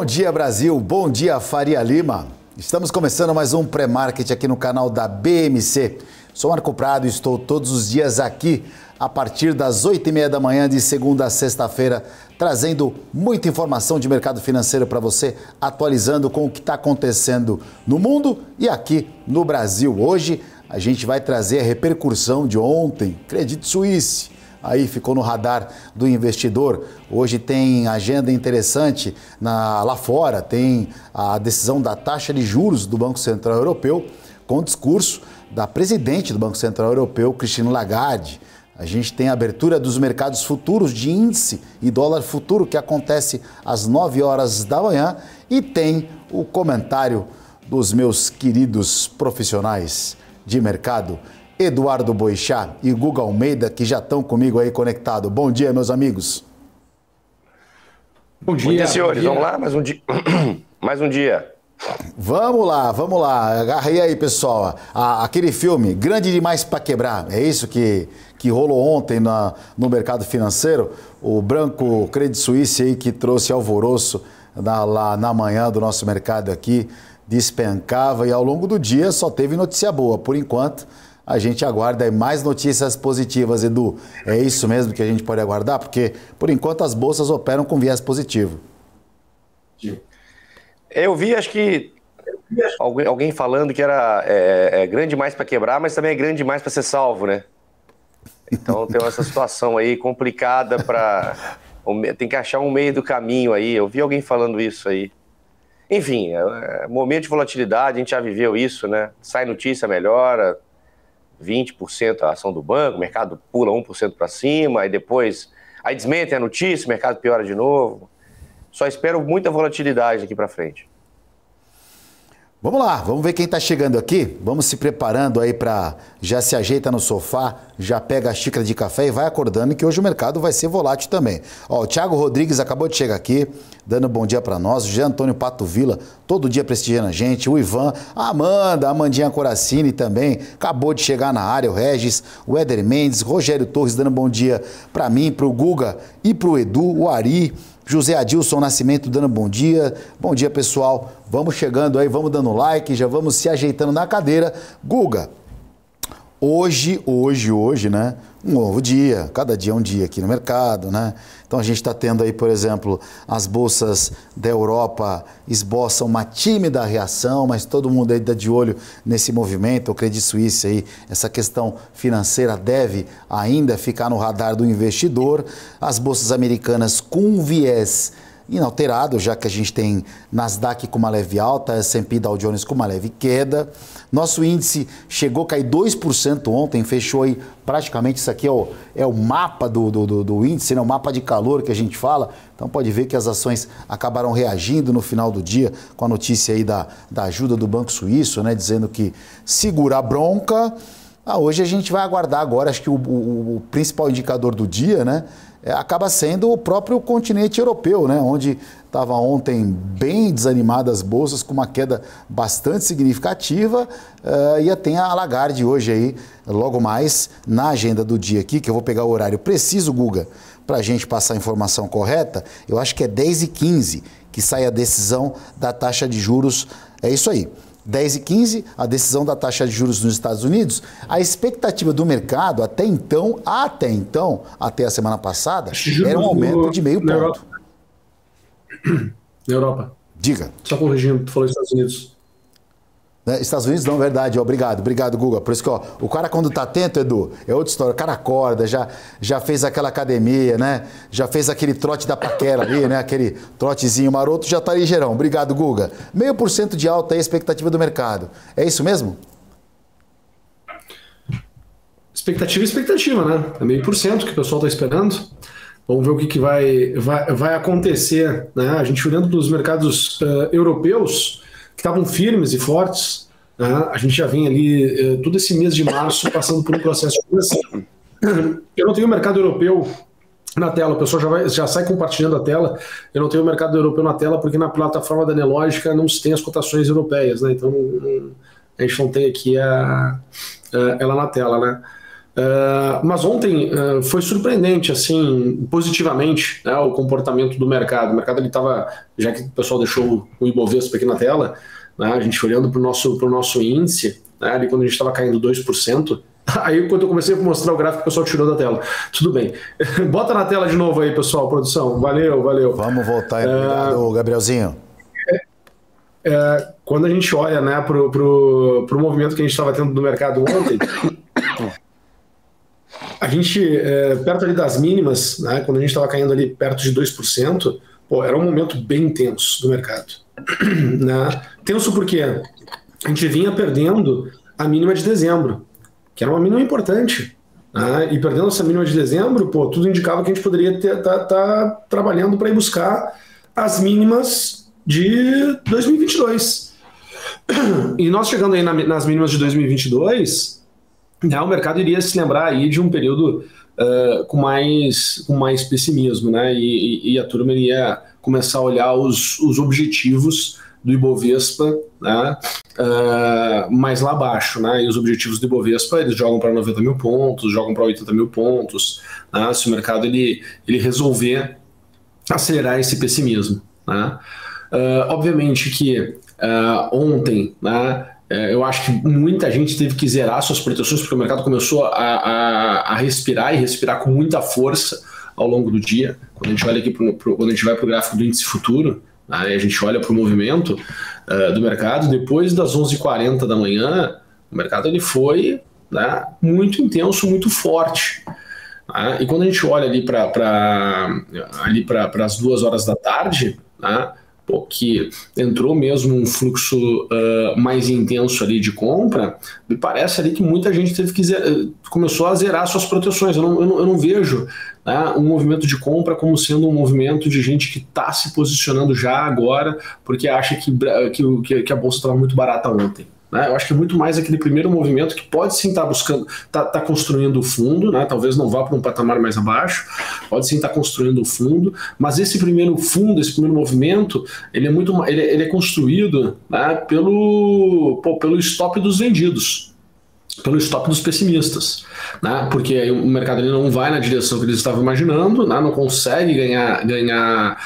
Bom dia, Brasil. Bom dia, Faria Lima. Estamos começando mais um pré-market aqui no canal da BMC. Sou Marco Prado e estou todos os dias aqui a partir das 8h30 da manhã de segunda a sexta-feira, trazendo muita informação de mercado financeiro para você, atualizando com o que está acontecendo no mundo e aqui no Brasil. Hoje a gente vai trazer a repercussão de ontem, Credit Suisse. Aí ficou no radar do investidor. Hoje tem agenda interessante lá fora, tem a decisão da taxa de juros do Banco Central Europeu, com o discurso da presidente do Banco Central Europeu, Christine Lagarde. A gente tem a abertura dos mercados futuros de índice e dólar futuro, que acontece às 9 horas da manhã, e tem o comentário dos meus queridos profissionais de mercado, Eduardo Boixá e Guga Almeida, que já estão comigo aí conectados. Bom dia, meus amigos. Bom dia, senhores. Vamos lá, mais um dia. Mais um dia. Vamos lá. Agarrei aí, pessoal. Aquele filme, Grande Demais para Quebrar, é isso que rolou ontem no mercado financeiro. O Branco Credit Suisse aí que trouxe alvoroço lá na manhã do nosso mercado aqui, despencava e ao longo do dia só teve notícia boa. Por enquanto, a gente aguarda mais notícias positivas, Edu. É isso mesmo que a gente pode aguardar? Porque, por enquanto, as bolsas operam com viés positivo. Eu vi, acho que alguém falando que era grande demais para quebrar, mas também é grande demais para ser salvo, né? Então tem essa situação aí complicada tem que achar um meio do caminho aí. Eu vi alguém falando isso aí. Enfim, momento de volatilidade, a gente já viveu isso, né? Sai notícia, melhora 20% a ação do banco, o mercado pula 1% para cima, aí desmentem a notícia, o mercado piora de novo. Só espero muita volatilidade daqui para frente. Vamos lá, vamos ver quem está chegando aqui. Vamos se preparando aí para... Já se ajeita no sofá, já pega a xícara de café e vai acordando que hoje o mercado vai ser volátil também. Ó, o Thiago Rodrigues acabou de chegar aqui, dando bom dia para nós. O Jean Antônio Pato Villa, todo dia prestigiando a gente. O Ivan, a Amandinha Coracini também, acabou de chegar na área. O Regis, o Éder Mendes, Rogério Torres dando bom dia para mim, para o Guga e para o Edu, o Ari... José Adilson Nascimento dando bom dia. Bom dia, pessoal. Vamos chegando aí, vamos dando like, já vamos se ajeitando na cadeira. Guga, hoje, né? Um novo dia, cada dia é um dia aqui no mercado, né? Então a gente está tendo aí, por exemplo, as bolsas da Europa esboçam uma tímida reação, mas todo mundo aí está de olho nesse movimento. O Credit Suisse aí, essa questão financeira deve ainda ficar no radar do investidor. As bolsas americanas com viés inalterado, já que a gente tem Nasdaq com uma leve alta, S&P Dow Jones com uma leve queda. Nosso índice chegou a cair 2% ontem, fechou aí praticamente, isso aqui é o mapa do índice, né? O mapa de calor que a gente fala. Então pode ver que as ações acabaram reagindo no final do dia com a notícia aí da ajuda do Banco Suíço, né? Dizendo que segura a bronca. Hoje a gente vai aguardar agora, acho que o principal indicador do dia, né? Acaba sendo o próprio continente europeu, né? Onde estava ontem bem desanimadas as bolsas, com uma queda bastante significativa. E tem a Lagarde hoje aí, logo mais, na agenda do dia aqui, que eu vou pegar o horário preciso, Guga, para a gente passar a informação correta. Eu acho que é 10h15 que sai a decisão da taxa de juros. É isso aí. 10h15, a decisão da taxa de juros nos Estados Unidos. A expectativa do mercado até a semana passada, era um aumento de meio ponto. Na Europa. Diga. Só corrigindo, tu falou Estados Unidos. Estados Unidos não, verdade. Obrigado, Guga. Por isso que o cara quando tá atento, Edu, é outra história. O cara acorda, já fez aquela academia, né? Já fez aquele trote da paquera ali, né? Aquele trotezinho maroto, já tá ligeirão. Obrigado, Guga. 0,5% de alta aí, a expectativa do mercado. É isso mesmo? Expectativa, né? É 0,5% que o pessoal tá esperando. Vamos ver o que vai acontecer, né? A gente olhando para os mercados europeus, que estavam firmes e fortes, né? A gente já vem ali todo esse mês de março passando por um processo de correção. Eu não tenho o mercado europeu na tela, o pessoal já sai compartilhando a tela. Eu não tenho o mercado europeu na tela porque na plataforma da Nelogica não se tem as cotações europeias, né? Então a gente não tem aqui ela na tela, né? Mas ontem foi surpreendente, assim, positivamente, né, o comportamento do mercado. O mercado estava, já que o pessoal deixou o Ibovespa aqui na tela, né, a gente olhando para o nosso índice, né, ali quando a gente estava caindo 2%, aí quando eu comecei a mostrar o gráfico, o pessoal tirou da tela. Tudo bem. Bota na tela de novo aí, pessoal, produção. Valeu, valeu. Vamos voltar, obrigado, Gabrielzinho. Quando a gente olha, né, pro movimento que a gente estava tendo no mercado ontem, a gente, perto ali das mínimas, né, quando a gente estava caindo ali perto de 2%, era um momento bem tenso do mercado. Né? Tenso porque a gente vinha perdendo a mínima de dezembro, que era uma mínima importante. Né? E perdendo essa mínima de dezembro, tudo indicava que a gente poderia estar trabalhando para ir buscar as mínimas de 2022. E nós chegando aí nas mínimas de 2022, né, o mercado iria se lembrar aí de um período com mais pessimismo, né? E a turma iria começar a olhar os objetivos do Ibovespa, né, mais lá abaixo, né? E os objetivos do Ibovespa, eles jogam para 90 mil pontos, jogam para 80 mil pontos, né, se o mercado ele resolver acelerar esse pessimismo, né? Obviamente que ontem, né, eu acho que muita gente teve que zerar suas proteções porque o mercado começou a respirar e respirar com muita força ao longo do dia. Quando a gente olha aqui quando a gente vai para o gráfico do índice futuro, né, a gente olha para o movimento do mercado, depois das 11h40 da manhã, o mercado ele foi, né, muito intenso, muito forte. Né, e quando a gente olha ali para as 2 horas da tarde, né, que entrou mesmo um fluxo mais intenso ali de compra, me parece ali que muita gente teve que começou a zerar suas proteções. Eu não vejo, né, um movimento de compra como sendo um movimento de gente que está se posicionando já agora porque acha que a bolsa estava muito barata ontem. Né? Eu acho que é muito mais aquele primeiro movimento que pode sim estar buscando, tá construindo o fundo, né? Talvez não vá para um patamar mais abaixo, pode sim estar construindo o fundo, mas esse primeiro fundo, esse primeiro movimento, ele é construído, né, pelo stop dos vendidos, pelo stop dos pessimistas, né? Porque o mercado ele não vai na direção que eles estavam imaginando, né? Não consegue ganhar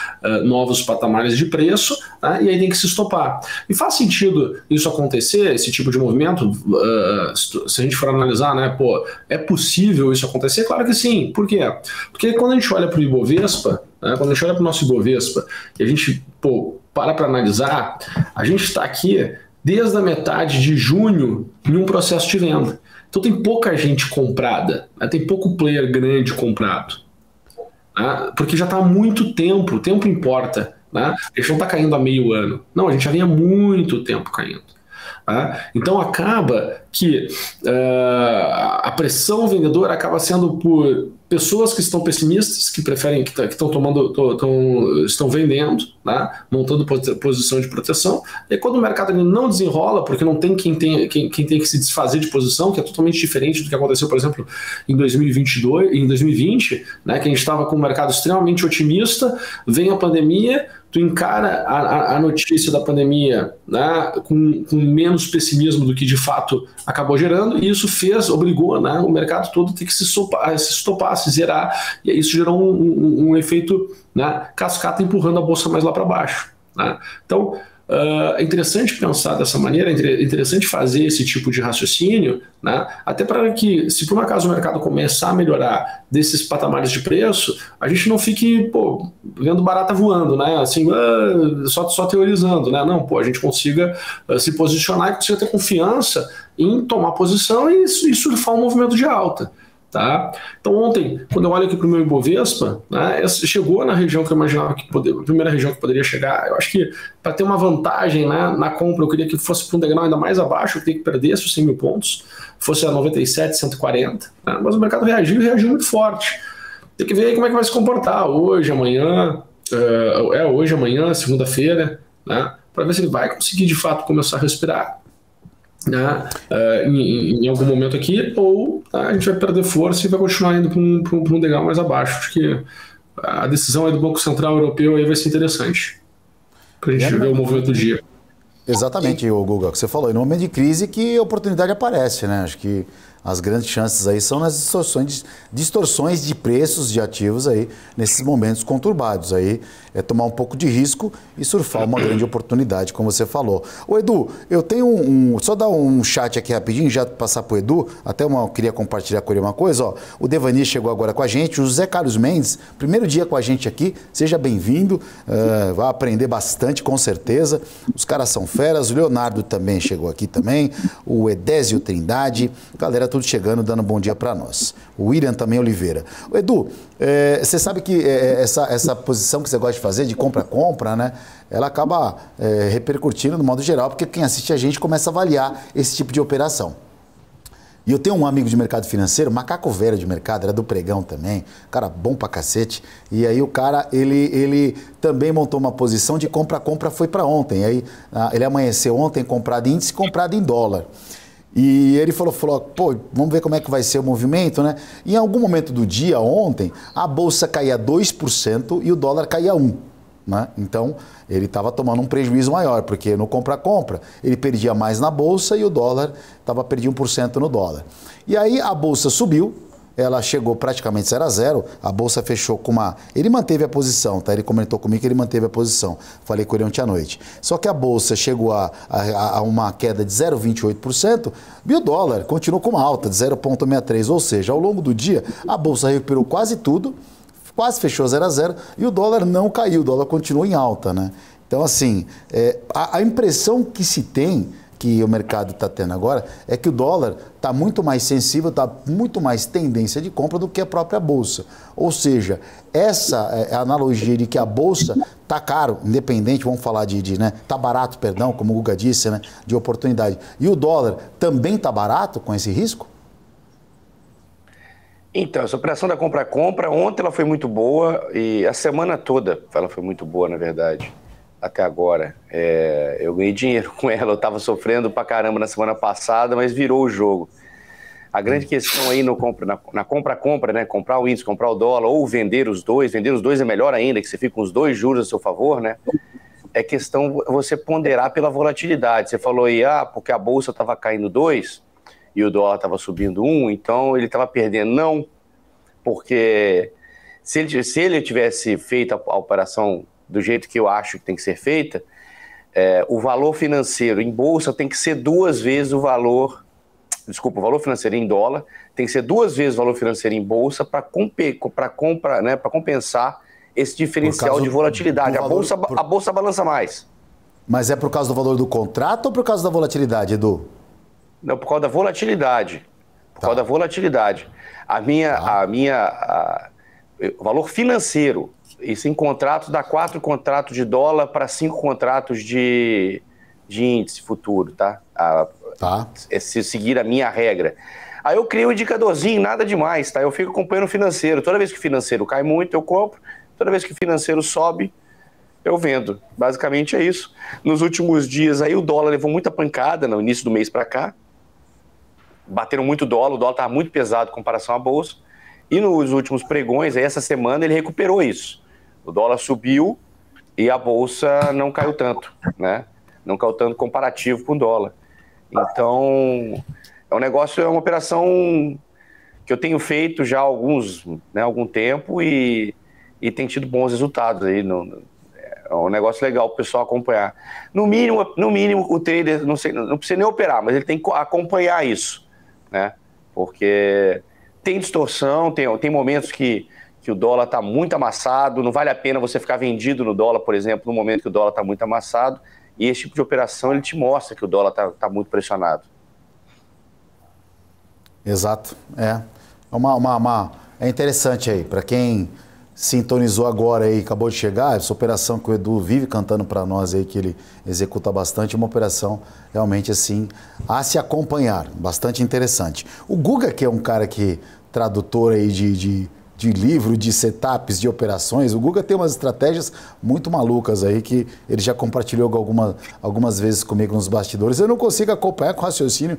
novos patamares de preço, né? E aí tem que se estopar. E faz sentido isso acontecer, esse tipo de movimento, se a gente for analisar, né? É possível isso acontecer? Claro que sim. Por quê? Porque quando a gente olha para o Ibovespa, né? Quando a gente olha para o nosso Ibovespa e a gente para analisar, a gente está aqui desde a metade de junho em um processo de venda. Então tem pouca gente comprada, né? Tem pouco player grande comprado, né? Porque já está há muito tempo, o tempo importa, né? A gente não está caindo há meio ano, não, a gente já vem há muito tempo caindo. Né? Então acaba que a pressão vendedora acaba sendo por pessoas que estão pessimistas, que preferem, que estão vendendo, né? Montando posição de proteção, e quando o mercado ele não desenrola, porque não tem quem tem que se desfazer de posição, que é totalmente diferente do que aconteceu, por exemplo, em 2020, né? Que a gente estava com um mercado extremamente otimista, vem a pandemia, tu encara a notícia da pandemia, né, com menos pessimismo do que de fato acabou gerando, e isso obrigou, né, o mercado todo a ter que se estopar, se zerar, e isso gerou um efeito, né, cascata empurrando a bolsa mais lá para baixo. Né? Então, é interessante pensar dessa maneira, é interessante fazer esse tipo de raciocínio, né? Até para que, se por um acaso o mercado começar a melhorar desses patamares de preço, a gente não fique vendo barata voando, né? Assim, só teorizando, né? Não, a gente consiga se posicionar e consiga ter confiança em tomar posição e surfar um movimento de alta. Tá? Então ontem, quando eu olho aqui para o meu Ibovespa, né, chegou na região que eu imaginava a primeira região que poderia chegar. Eu acho que para ter uma vantagem, né, na compra, eu queria que fosse para um degrau ainda mais abaixo, eu queria que perdesse os 100 mil pontos, fosse a 97, 140, né, mas o mercado reagiu muito forte. Tem que ver aí como é que vai se comportar hoje, amanhã, segunda-feira, né, para ver se ele vai conseguir de fato começar a respirar, né, em algum momento aqui, ou a gente vai perder força e vai continuar indo para um degrau mais abaixo. Acho que a decisão aí do Banco Central Europeu aí vai ser interessante para a gente ver o movimento do dia. Exatamente, o Guga, que você falou, no momento de crise que a oportunidade aparece, né? Acho que As grandes chances aí são nas distorções de preços de ativos aí nesses momentos conturbados. Aí é tomar um pouco de risco e surfar uma grande oportunidade, como você falou. Ô Edu, eu tenho só dar um chat aqui rapidinho, já passar para o Edu, eu queria compartilhar com ele uma coisa. Ó, o Devani chegou agora com a gente, o José Carlos Mendes, primeiro dia com a gente aqui, seja bem-vindo, vai aprender bastante com certeza. Os caras são feras, o Leonardo também chegou aqui também, o Edésio Trindade, galera tudo chegando, dando um bom dia para nós. O William também Oliveira. O Edu, você sabe que essa posição que você gosta de fazer, de compra-compra, né? Ela acaba repercutindo no modo geral, porque quem assiste a gente começa a avaliar esse tipo de operação. E eu tenho um amigo de mercado financeiro, macaco velho de mercado, era do pregão também, cara bom pra cacete. E aí o cara, ele também montou uma posição de compra-compra, foi para ontem. Aí ele amanheceu ontem comprado em índice, comprado em dólar. E ele falou, pô, vamos ver como é que vai ser o movimento, né? Em algum momento do dia, ontem, a bolsa caía 2% e o dólar caía 1%. Né? Então, ele estava tomando um prejuízo maior, porque no compra-compra ele perdia mais na bolsa e o dólar perdia 1% no dólar. E aí a bolsa subiu, ela chegou praticamente 0 a 0, a bolsa fechou com uma... Ele manteve a posição, tá? Ele comentou comigo que ele manteve a posição. Falei com ele ontem à noite. Só que a bolsa chegou a uma queda de 0,28% e o dólar continuou com uma alta de 0,63%. Ou seja, ao longo do dia, a bolsa recuperou quase tudo, quase fechou 0 a 0 e o dólar não caiu, o dólar continuou em alta, né? Então, assim, a impressão que se tem, que o mercado está tendo agora, é que o dólar está muito mais sensível, está muito mais tendência de compra do que a própria bolsa. Ou seja, essa analogia de que a bolsa está caro, independente, vamos falar né? Está barato, perdão, como o Guga disse, né? De oportunidade. E o dólar também está barato com esse risco? Então, essa operação da compra-compra, ontem ela foi muito boa e a semana toda ela foi muito boa, na verdade, até agora. Eu ganhei dinheiro com ela, eu estava sofrendo pra caramba na semana passada, mas virou o jogo. A grande questão aí na compra-compra, né, comprar o índice, comprar o dólar ou vender os dois é melhor ainda, que você fica com os dois juros a seu favor, né? É questão você ponderar pela volatilidade. Você falou aí, porque a bolsa estava caindo 2%, e o dólar estava subindo 1, então ele estava perdendo. Não, porque se ele tivesse feito a operação do jeito que eu acho que tem que ser feita, o valor financeiro em bolsa tem que ser 2 vezes o valor financeiro em dólar tem que ser 2 vezes o valor financeiro em bolsa para compra, né, para compensar esse diferencial de volatilidade. A bolsa balança mais. Mas é por causa do valor do contrato ou por causa da volatilidade, Edu? Não, por causa da volatilidade. Por causa da volatilidade. O valor financeiro, isso em contratos, dá 4 contratos de dólar para 5 contratos de índice futuro, tá? Se seguir a minha regra. Aí eu crio um indicadorzinho, nada demais, tá? Eu fico acompanhando o financeiro. Toda vez que o financeiro cai muito, eu compro. Toda vez que o financeiro sobe, eu vendo. Basicamente é isso. Nos últimos dias aí o dólar levou muita pancada no início do mês para cá. Bateram muito dólar, o dólar estava muito pesado em comparação à bolsa. E nos últimos pregões, aí essa semana, ele recuperou isso. O dólar subiu e a bolsa não caiu tanto, né? Não caiu tanto comparativo com o dólar. Então, é uma operação que eu tenho feito já há algum tempo e tem tido bons resultados aí. É um negócio legal para o pessoal acompanhar. No mínimo, o trader não precisa nem operar, mas ele tem que acompanhar isso, né? Porque tem distorção, tem momentos que o dólar está muito amassado, não vale a pena você ficar vendido no dólar, por exemplo, no momento que o dólar está muito amassado, e esse tipo de operação ele te mostra que o dólar está muito pressionado. Exato, é interessante aí, para quem sintonizou agora aí, acabou de chegar, essa operação que o Edu vive cantando para nós aí, que ele executa bastante, uma operação realmente assim, a se acompanhar, bastante interessante. O Guga, que é um cara tradutor aí de livro, de setups, de operações, o Guga tem umas estratégias muito malucas aí que ele já compartilhou algumas vezes comigo nos bastidores. Eu não consigo acompanhar com o raciocínio,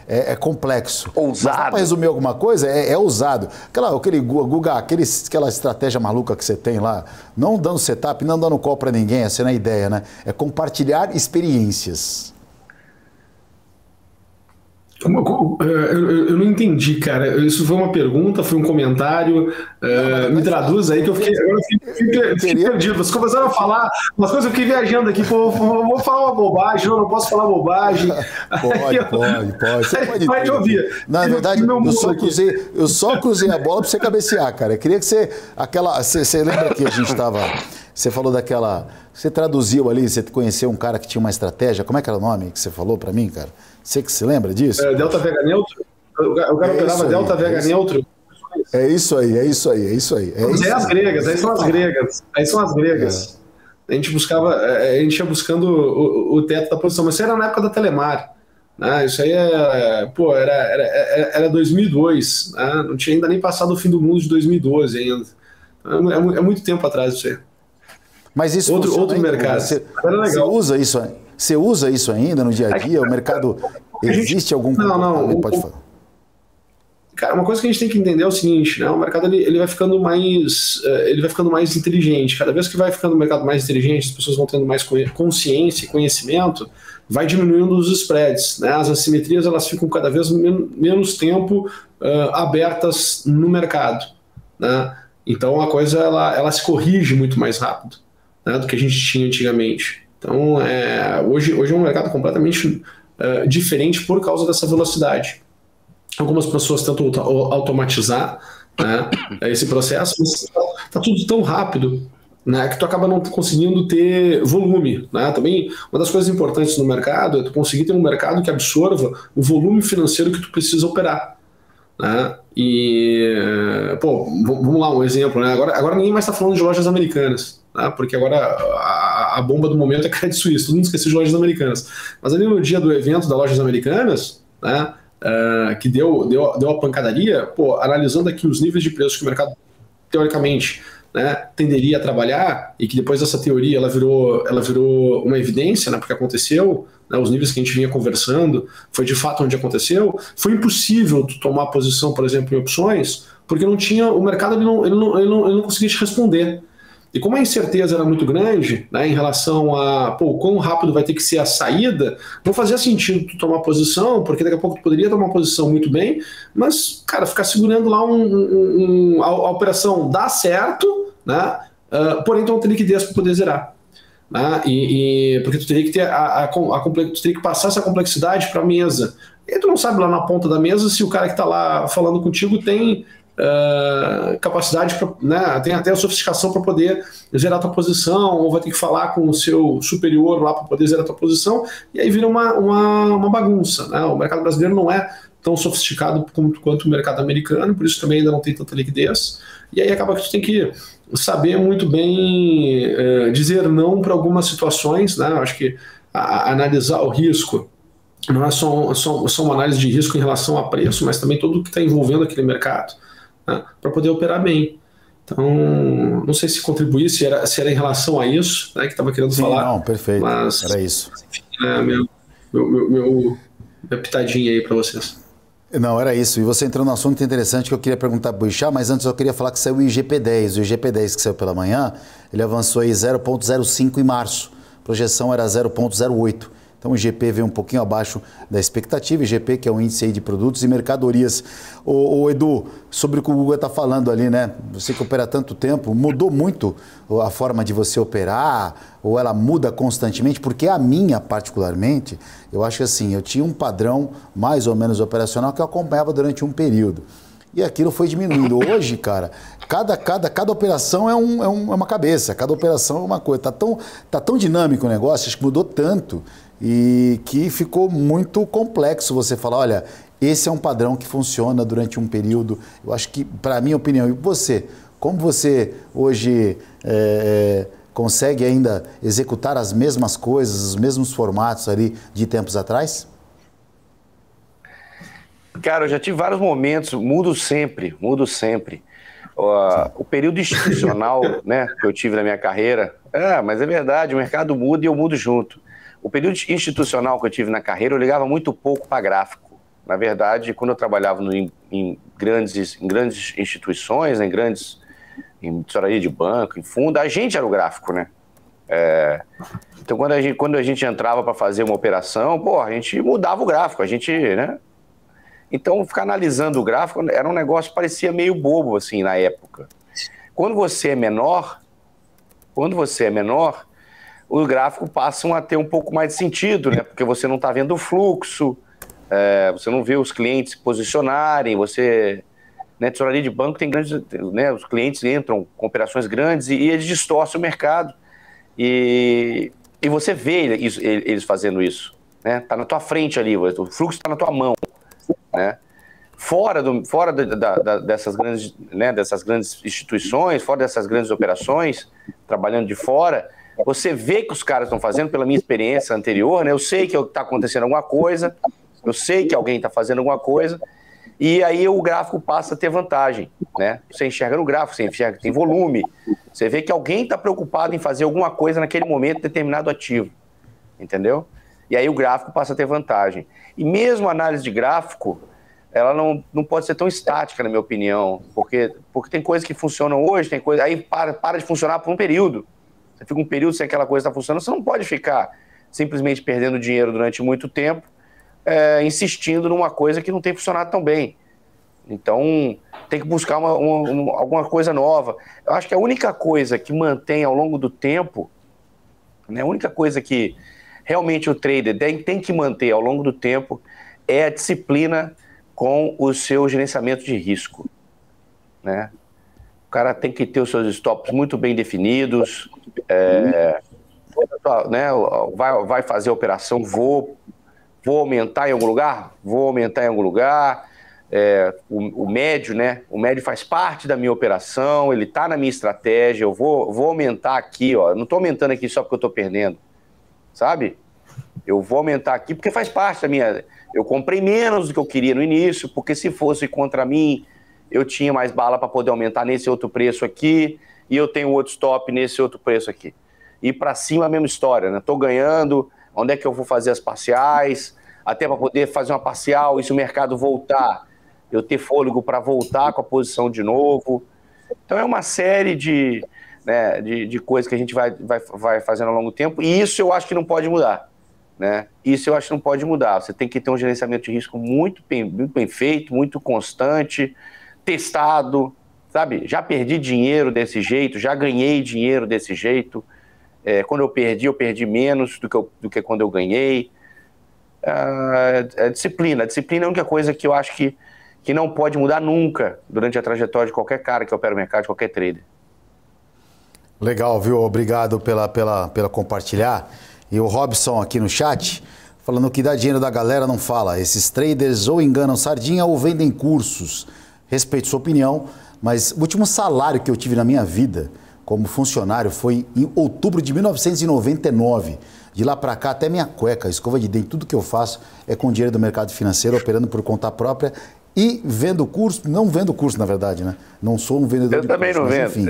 é complexo. Ousado. Para resumir alguma coisa, é ousado. Guga, aquela estratégia maluca que você tem lá, não dando setup, não dando call para ninguém, essa não é a ideia, né? É compartilhar experiências. Eu não entendi, cara. Isso foi uma pergunta, foi um comentário? Me traduz aí que eu fiquei perdido. Vocês começaram a falar umas coisas, eu fiquei viajando aqui. Pô, vou falar uma bobagem, não posso falar bobagem. Pode. Você pode ouvir. Na verdade, eu só cruzei a bola para você cabecear, cara. Eu queria que você... Você lembra que a gente estava... Você falou daquela... Você traduziu ali, você conheceu um cara que tinha uma estratégia. Como é que era o nome que você falou para mim, cara? Você que se lembra disso? Delta Vega Neutro? O cara operava Delta Vega Neutro. É isso aí. Aí são as gregas. A gente ia buscando o teto da posição, mas isso era na época da Telemar. Né? Isso aí era 2002, né? Não tinha ainda nem passado o fim do mundo de 2012 ainda. É muito tempo atrás isso aí. Mas isso outro mercado. Você usa isso ainda no dia a dia? O mercado existe algum? Não. Pode falar. Cara, uma coisa que a gente tem que entender é o seguinte, né? O mercado ele vai ficando mais inteligente. Cada vez que vai ficando o mercado mais inteligente, as pessoas vão tendo mais consciência e conhecimento, vai diminuindo os spreads, né? As assimetrias elas ficam cada vez menos tempo abertas no mercado, né? Então a coisa ela se corrige muito mais rápido, né, do que a gente tinha antigamente. Então hoje é um mercado completamente diferente por causa dessa velocidade. Algumas pessoas tentam automatizar, né, esse processo, mas está tudo tão rápido, né, que tu acaba não conseguindo ter volume, né? Também uma das coisas importantes no mercado é tu conseguir ter um mercado que absorva o volume financeiro que tu precisa operar. Né? E, vamos lá, um exemplo, né? Agora ninguém mais está falando de lojas americanas, né? Porque agora a bomba do momento é Credit Suisse, todo mundo esqueceu de lojas americanas. Mas ali no dia do evento das lojas americanas, né, que deu a pancadaria, analisando aqui os níveis de preço que o mercado, teoricamente, né, tenderia a trabalhar, e que depois dessa teoria ela virou uma evidência, né, porque aconteceu, né, os níveis que a gente vinha conversando, foi de fato onde aconteceu. Foi impossível tomar posição, por exemplo, em opções, porque não tinha, o mercado ele não conseguia te responder. E como a incerteza era muito grande, né, em relação a quão rápido vai ter que ser a saída, não fazia sentido tu tomar posição, porque daqui a pouco tu poderia tomar posição muito bem, mas, cara, ficar segurando lá a operação dá certo, né, porém tu não tem liquidez para poder zerar. Né, porque tu teria que ter tu teria que passar essa complexidade para a mesa. E tu não sabe lá na ponta da mesa se o cara que está lá falando contigo tem capacidade, né, tem até a sofisticação para poder zerar a tua posição, ou vai ter que falar com o seu superior lá para poder zerar a tua posição, e aí vira uma bagunça. Né? O mercado brasileiro não é tão sofisticado quanto o mercado americano, por isso também ainda não tem tanta liquidez, e aí acaba que tu tem que saber muito bem dizer não para algumas situações, né? Eu acho que analisar o risco não é só uma análise de risco em relação a preço, mas também tudo que está envolvendo aquele mercado, né, para poder operar bem. Então, não sei se contribuir, se era em relação a isso, né, que estava querendo falar. Não, perfeito, mas, era isso. Enfim, minha pitadinha aí para vocês. Não, era isso. E você entrou num assunto interessante que eu queria perguntar para o Boixá, mas antes eu queria falar que saiu o IGP-10. O IGP-10 que saiu pela manhã, ele avançou aí 0,05 em março. A projeção era 0,08. Então o IGP veio um pouquinho abaixo da expectativa, IGP que é o índice aí de produtos e mercadorias. Ô Edu, sobre o que o Guga está falando ali, né? Você que opera há tanto tempo, mudou muito a forma de você operar? Ou ela muda constantemente? Porque a minha, particularmente, eu acho que assim, eu tinha um padrão mais ou menos operacional que eu acompanhava durante um período. E aquilo foi diminuindo. Hoje, cara, cada operação é uma cabeça, cada operação é uma coisa. Tá tão dinâmico o negócio, acho que mudou tanto e que ficou muito complexo você falar, olha, esse é um padrão que funciona durante um período. Eu acho que, para a minha opinião, e você, como você hoje consegue ainda executar as mesmas coisas, os mesmos formatos ali de tempos atrás? Cara, eu já tive vários momentos, mudo sempre. O período institucional, né, que eu tive na minha carreira, mas é verdade, o mercado muda e eu mudo junto. O período institucional que eu tive na carreira, eu ligava muito pouco para gráfico. Na verdade, quando eu trabalhava em grandes instituições, em tesouraria de banco, em fundo, a gente era o gráfico, né? Então, quando a gente entrava para fazer uma operação, a gente mudava o gráfico, a gente, né, Então, ficar analisando o gráfico era um negócio que parecia meio bobo, assim, na época. Quando você é menor, o gráfico passa a ter um pouco mais de sentido, né? Porque você não está vendo o fluxo, você não vê os clientes se posicionarem, você... Né, tesouraria de banco tem grandes... Né, os clientes entram com operações grandes e eles distorcem o mercado. E você vê eles fazendo isso. Né? Tá na tua frente ali, o fluxo está na tua mão. Né? Fora dessas grandes, né, dessas grandes instituições, fora dessas grandes operações, trabalhando de fora, você vê que os caras estão fazendo, pela minha experiência anterior, né, eu sei que está acontecendo alguma coisa, eu sei que alguém está fazendo alguma coisa, e aí o gráfico passa a ter vantagem. Né? Você enxerga no gráfico, você enxerga que tem volume, você vê que alguém está preocupado em fazer alguma coisa naquele momento determinado ativo, entendeu? E aí o gráfico passa a ter vantagem. E mesmo a análise de gráfico, ela não pode ser tão estática, na minha opinião, porque tem coisas que funcionam hoje, tem coisa, aí para de funcionar por um período. Você fica um período sem aquela coisa está funcionando, você não pode ficar simplesmente perdendo dinheiro durante muito tempo, insistindo numa coisa que não tem funcionado tão bem. Então, tem que buscar alguma coisa nova. Eu acho que a única coisa que mantém ao longo do tempo, né, a única coisa que realmente o trader tem que manter ao longo do tempo é a disciplina com o seu gerenciamento de risco. Né? O cara tem que ter os seus stops muito bem definidos, né, vai fazer a operação, vou aumentar em algum lugar? Vou aumentar em algum lugar. O médio, né? O médio faz parte da minha operação, ele está na minha estratégia, eu vou aumentar aqui, ó. Eu não estou aumentando aqui só porque eu estou perdendo, sabe? Eu vou aumentar aqui porque faz parte da minha... Eu comprei menos do que eu queria no início, porque se fosse contra mim, eu tinha mais bala para poder aumentar nesse outro preço aqui, e eu tenho outro stop nesse outro preço aqui. E para cima a mesma história, né? Estou ganhando, onde é que eu vou fazer as parciais, até para poder fazer uma parcial, e se o mercado voltar, eu ter fôlego para voltar com a posição de novo. Então é uma série de coisas que a gente vai fazendo ao longo do tempo, e isso eu acho que não pode mudar. Né? Isso eu acho que não pode mudar. Você tem que ter um gerenciamento de risco muito bem feito, muito constante, testado, sabe? Já perdi dinheiro desse jeito, já ganhei dinheiro desse jeito. Quando eu perdi menos do que quando eu ganhei. Disciplina. A disciplina é a única coisa que eu acho que não pode mudar nunca durante a trajetória de qualquer cara que opera o mercado, de qualquer trader. Legal, viu? Obrigado pela compartilhar. E o Robson aqui no chat, falando que dá dinheiro da galera, não fala. Esses traders ou enganam sardinha ou vendem cursos. Respeito sua opinião, mas o último salário que eu tive na minha vida como funcionário foi em outubro de 1999. De lá para cá, até minha cueca, escova de dente, tudo que eu faço é com dinheiro do mercado financeiro, operando por conta própria e vendo curso, não vendo curso na verdade, né? Não sou um vendedor de curso. Eu também não vendo. Enfim,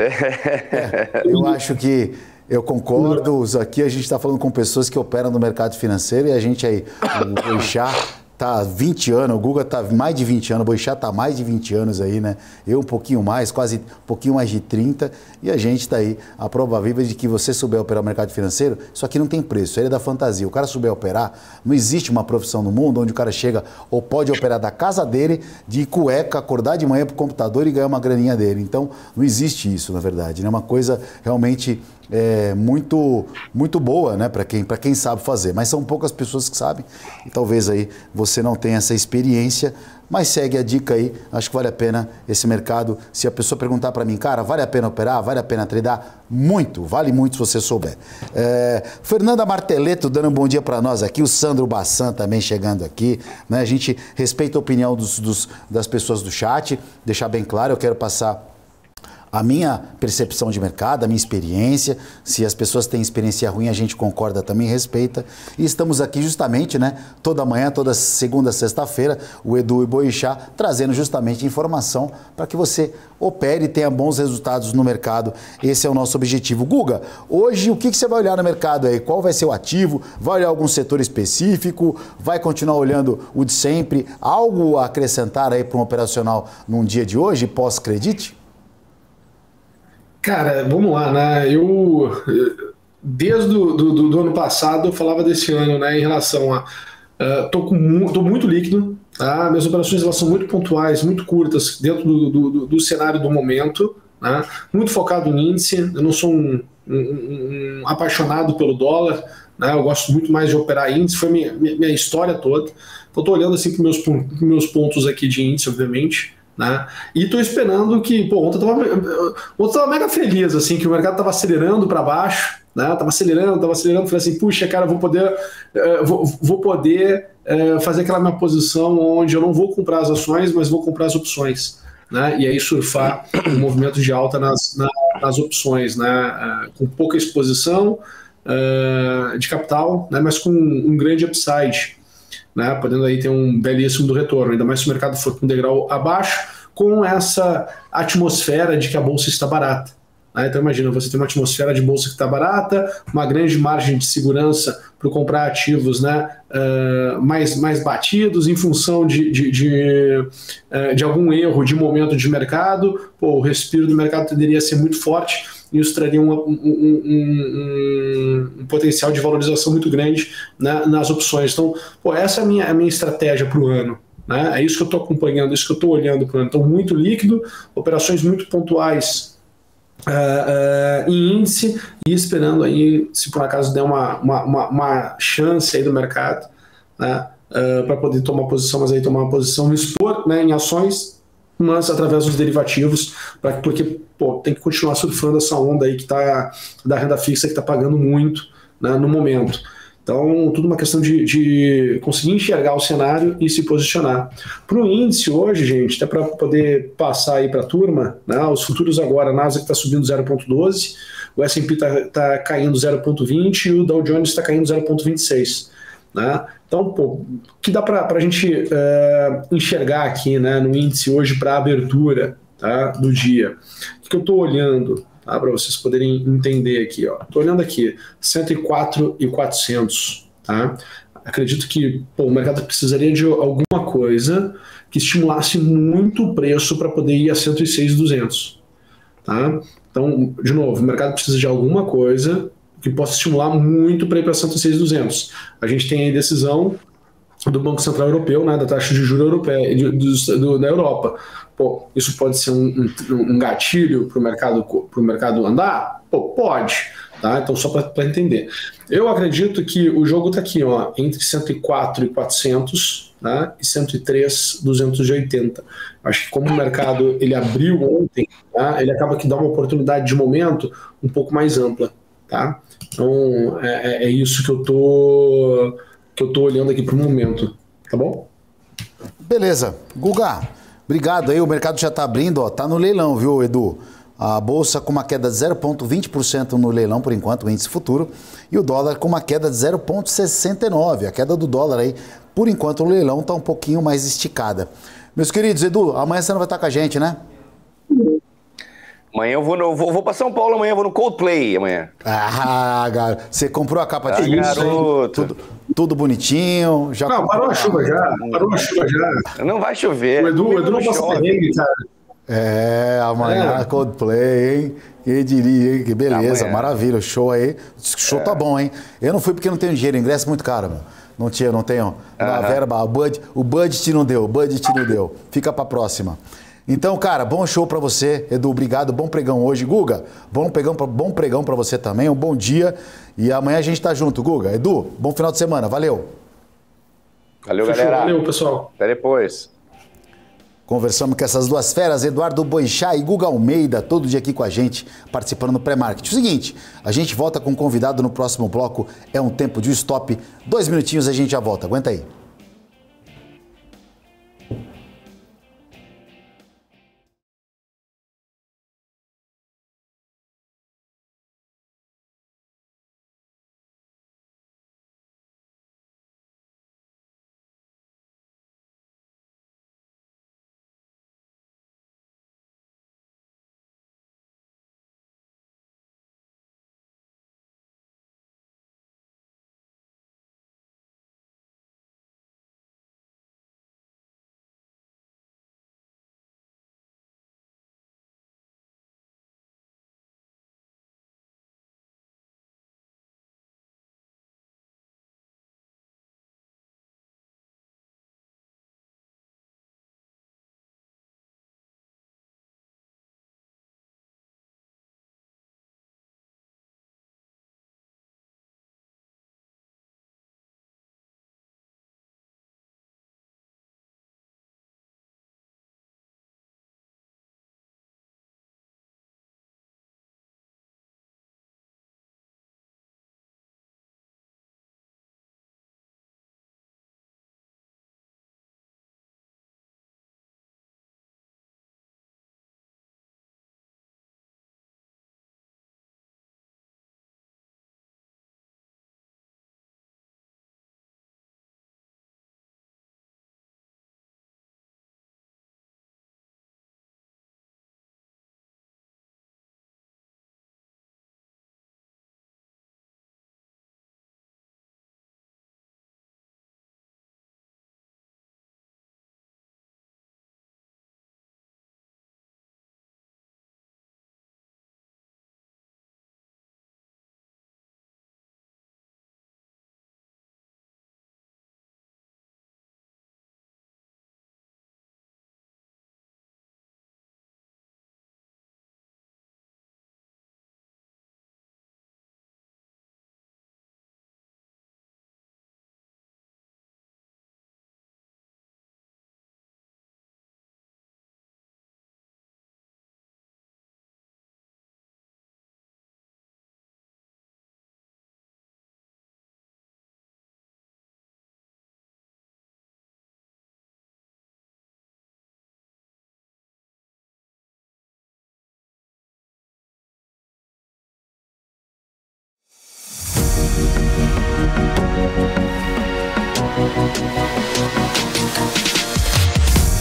eu acho que eu concordo, aqui a gente está falando com pessoas que operam no mercado financeiro e a gente aí, o Boixá está há 20 anos, o Guga está mais de 20 anos, o Boixá está mais de 20 anos aí, né? Eu um pouquinho mais, quase um pouquinho mais de 30, e a gente está aí, a prova viva de que você souber operar o mercado financeiro, isso aqui não tem preço, ele é da fantasia. O cara souber operar, não existe uma profissão no mundo onde o cara chega ou pode operar da casa dele, de cueca, acordar de manhã pro computador e ganhar uma graninha dele. Então, não existe isso, na verdade, né? Uma coisa realmente muito boa, né, para quem sabe fazer, mas são poucas pessoas que sabem e talvez aí você não tenha essa experiência, mas segue a dica aí, acho que vale a pena esse mercado. Se a pessoa perguntar para mim, cara, vale a pena operar, vale a pena tradar? Muito, vale muito se você souber. Fernanda Marteleto dando um bom dia para nós aqui, o Sandro Bassan também chegando aqui, né? A gente respeita a opinião das pessoas do chat, deixar bem claro, eu quero passar a minha percepção de mercado, a minha experiência. Se as pessoas têm experiência ruim, a gente concorda também, respeita. E estamos aqui justamente, né, toda manhã, toda segunda, sexta-feira, o Edu e o Boixá trazendo justamente informação para que você opere e tenha bons resultados no mercado. Esse é o nosso objetivo. Guga, hoje o que você vai olhar no mercado aí? Qual vai ser o ativo? Vai olhar algum setor específico? Vai continuar olhando o de sempre? Algo a acrescentar aí para um operacional num dia de hoje, pós-credite? Cara, vamos lá, né? Desde do ano passado, eu falava desse ano, né? Em relação a... tô muito líquido, Tá? Minhas operações elas são muito pontuais, muito curtas, dentro do cenário do momento, né? Muito focado em índice. Eu não sou um apaixonado pelo dólar, né? Eu gosto muito mais de operar índice, foi minha história toda. Então, estou olhando assim para os meus pontos aqui de índice, obviamente. Né? E estou esperando que, pô, ontem eu tava mega feliz, assim, que o mercado estava acelerando para baixo, né? Tava acelerando, falei assim, puxa, cara, vou poder fazer aquela minha posição onde eu não vou comprar as ações, mas vou comprar as opções, né? E aí surfar o movimento de alta nas opções, né? Com pouca exposição de capital, né? Mas com um grande upside, né, podendo aí ter um belíssimo do retorno, ainda mais se o mercado for com um degrau abaixo, com essa atmosfera de que a bolsa está barata. Né? Então imagina, você tem uma atmosfera de bolsa que está barata, uma grande margem de segurança para comprar ativos, né, mais batidos em função de algum erro de momento de mercado. Pô, o respiro do mercado tenderia a ser muito forte e isso traria um potencial de valorização muito grande, né, nas opções. Então, pô, essa é a minha estratégia para o ano. Né? É isso que eu estou acompanhando, é isso que eu estou olhando para o ano. Então, muito líquido, operações muito pontuais em índice e esperando aí, se por acaso der uma chance aí do mercado, né, para poder tomar posição, mas aí tomar uma posição no expor, né, em ações, mas através dos derivativos, porque pô, tem que continuar surfando essa onda aí que tá da renda fixa que está pagando muito, né, no momento. Então, tudo uma questão de conseguir enxergar o cenário e se posicionar. Para o índice hoje, gente, até para poder passar aí para a turma, né, os futuros agora, a Nasdaq está subindo 0,12, o S&P tá caindo 0,20 e o Dow Jones está caindo 0,26. Né? Então, pô, o que dá para a gente enxergar aqui, né, no índice hoje para a abertura, tá, do dia? O que eu estou olhando, tá, para vocês poderem entender aqui? Estou olhando aqui, 104.400. Tá? Acredito que pô, o mercado precisaria de alguma coisa que estimulasse muito o preço para poder ir a 106.200. Tá? Então, de novo, o mercado precisa de alguma coisa que possa estimular muito para ir para 106.200. A gente tem a decisão do Banco Central Europeu, né, da taxa de juros europeia, da Europa. Pô, isso pode ser um gatilho para o mercado andar? Pô, pode. Tá? Então, só para entender. Eu acredito que o jogo está aqui, ó, entre 104.400, tá? E 103.280. Acho que como o mercado ele abriu ontem, tá? Ele acaba que dá uma oportunidade de momento um pouco mais ampla. Tá? Então, é isso que eu tô olhando aqui para o momento, tá bom? Beleza. Guga, obrigado aí. O mercado já está abrindo, ó. Tá no leilão, viu, Edu? A bolsa com uma queda de 0,20% no leilão, por enquanto, o índice futuro. E o dólar com uma queda de 0,69%. A queda do dólar aí, por enquanto, no leilão está um pouquinho mais esticada. Meus queridos, Edu, amanhã você não vai estar com a gente, né? Amanhã eu vou para São Paulo, amanhã eu vou no Coldplay amanhã. Ah, garoto. Você comprou a capa de garoto. Tudo bonitinho. Já não, parou a chuva já. Parou a chuva já. Não vai chover. O Edu não passa perrengue, cara. Amanhã Coldplay, hein? Quem diria, hein? Que beleza, Amanhã. maravilha, o show aí. O show tá bom, hein? Eu não fui porque não tenho dinheiro, o ingresso é muito caro, meu. Não tenho. Na verba, o budget não deu, Fica pra próxima. Então, cara, bom show pra você, Edu, obrigado, bom pregão hoje. Guga, bom pregão pra você também, um bom dia. E amanhã a gente tá junto, Guga. Edu, bom final de semana, valeu. Valeu, Fechou, galera. Valeu, pessoal. Até depois. Conversamos com essas duas feras, Eduardo Boixá e Guga Almeida, todo dia aqui com a gente, participando do pré-market. O seguinte, a gente volta com um convidado no próximo bloco, é um tempo de stop, 2 minutinhos a gente já volta, aguenta aí.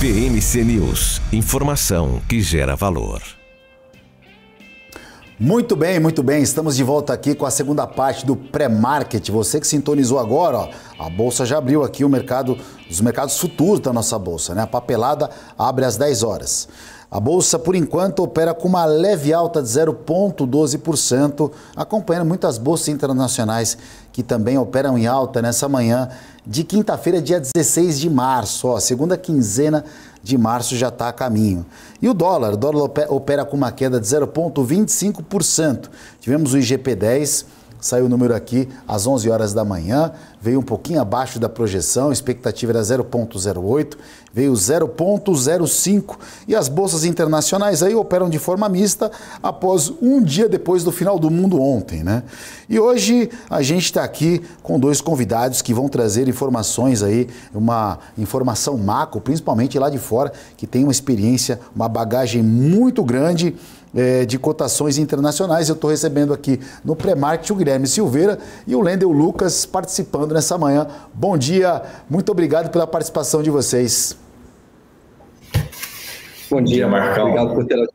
PNC News. Informação que gera valor. Muito bem, muito bem. Estamos de volta aqui com a segunda parte do pré-market. Você que sintonizou agora, ó, a bolsa já abriu aqui os mercados futuros da nossa bolsa, né? A papelada abre às 10 horas. A bolsa, por enquanto, opera com uma leve alta de 0,12%, acompanhando muitas bolsas internacionais que também operam em alta nessa manhã de quinta-feira, dia 16 de março. Ó, segunda quinzena de março já está a caminho. E o dólar opera com uma queda de 0,25%. Tivemos o IGP-10, saiu o número aqui às 11 horas da manhã, veio um pouquinho abaixo da projeção, a expectativa era 0,08, veio 0,05. E as bolsas internacionais aí operam de forma mista após um dia depois do final do mundo ontem, né? E hoje a gente está aqui com dois convidados que vão trazer informações aí, uma informação macro, principalmente lá de fora, que tem uma experiência, uma bagagem muito grande de cotações internacionais. Eu estou recebendo aqui no pré-market o Guilherme Silveira e o Lendel Lucas participando nessa manhã. Bom dia, muito obrigado pela participação de vocês. Bom dia, Marcão. Obrigado por ter...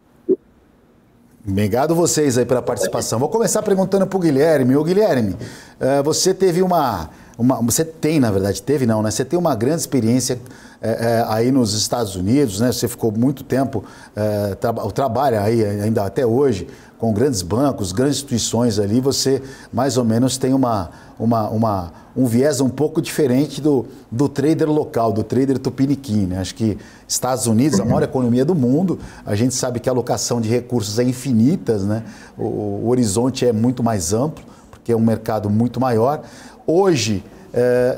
Obrigado vocês aí pela participação. Vou começar perguntando para o Guilherme. Ô Guilherme, você teve você tem, na verdade, né? Você tem uma grande experiência aí nos Estados Unidos, né? Você ficou muito tempo, trabalha aí ainda até hoje com grandes bancos, grandes instituições ali. Você mais ou menos tem um viés um pouco diferente do trader local, do trader tupiniquim, né? Acho que Estados Unidos, a maior economia do mundo, a gente sabe que a alocação de recursos é infinita, né? O horizonte é muito mais amplo, porque é um mercado muito maior. Hoje,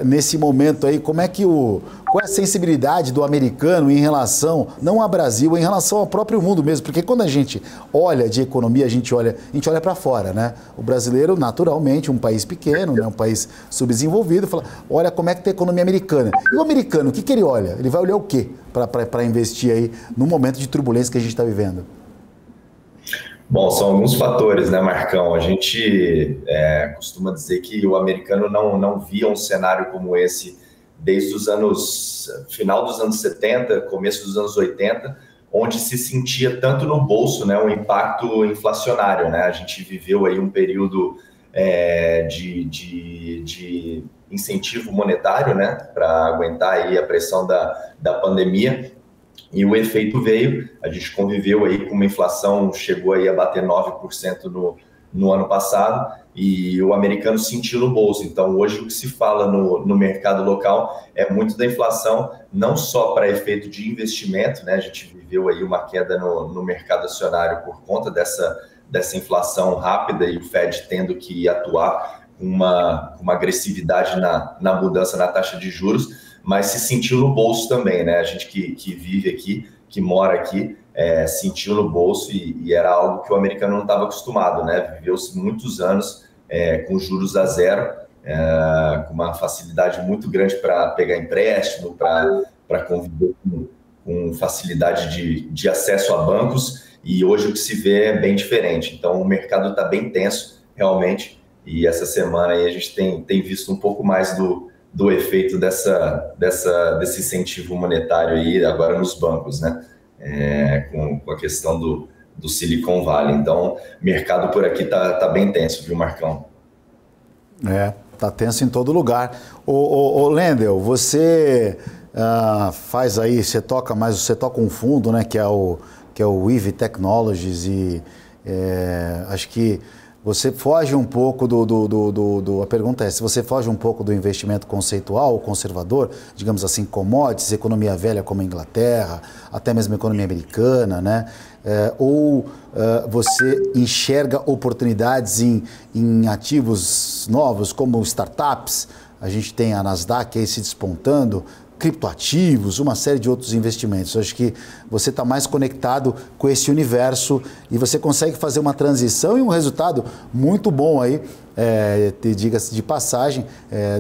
nesse momento aí, qual é a sensibilidade do americano em relação, não ao Brasil, em relação ao próprio mundo mesmo? Porque quando a gente olha de economia, a gente olha para fora, né? O brasileiro, naturalmente, um país pequeno, né? Um país subdesenvolvido, fala, olha como é que tem a economia americana. E o americano, o que ele olha? Ele vai olhar o quê para investir aí no momento de turbulência que a gente está vivendo? Bom, são alguns fatores, né, Marcão? A gente costuma dizer que o americano não via um cenário como esse desde final dos anos 70, começo dos anos 80, onde se sentia tanto no bolso, né, um impacto inflacionário, né? A gente viveu aí um período de incentivo monetário, né, para aguentar aí a pressão da pandemia. E o efeito veio, a gente conviveu aí com uma inflação, chegou aí a bater 9% no ano passado, e o americano sentiu no bolso. Então, hoje o que se fala no mercado local é muito da inflação, não só para efeito de investimento, né? A gente viveu aí uma queda no mercado acionário por conta dessa inflação rápida e o Fed tendo que atuar com uma agressividade na mudança na taxa de juros, mas se sentiu no bolso também, né? A gente que vive aqui, que mora aqui, sentiu no bolso e era algo que o americano não estava acostumado, né? Viveu-se muitos anos com juros a zero, com uma facilidade muito grande para pegar empréstimo, para conviver com facilidade de acesso a bancos, e hoje o que se vê é bem diferente. Então o mercado está bem tenso, realmente, e essa semana aí a gente tem visto um pouco mais do efeito desse incentivo monetário aí agora nos bancos, né? Com a questão do Silicon Valley. Então, o mercado por aqui tá bem tenso, viu, Marcão? Tá tenso em todo lugar. Ô Lendel, você faz aí, você toca um fundo, né, que é o Weave Technologies, e acho que você foge um pouco a pergunta é, se você foge um pouco do investimento conceitual ou conservador, digamos assim, commodities, economia velha como a Inglaterra, até mesmo a economia americana, né? Ou você enxerga oportunidades em ativos novos, como startups? A gente tem a Nasdaq aí se despontando, criptoativos, uma série de outros investimentos. Eu acho que você está mais conectado com esse universo e você consegue fazer uma transição e um resultado muito bom aí, diga-se de passagem,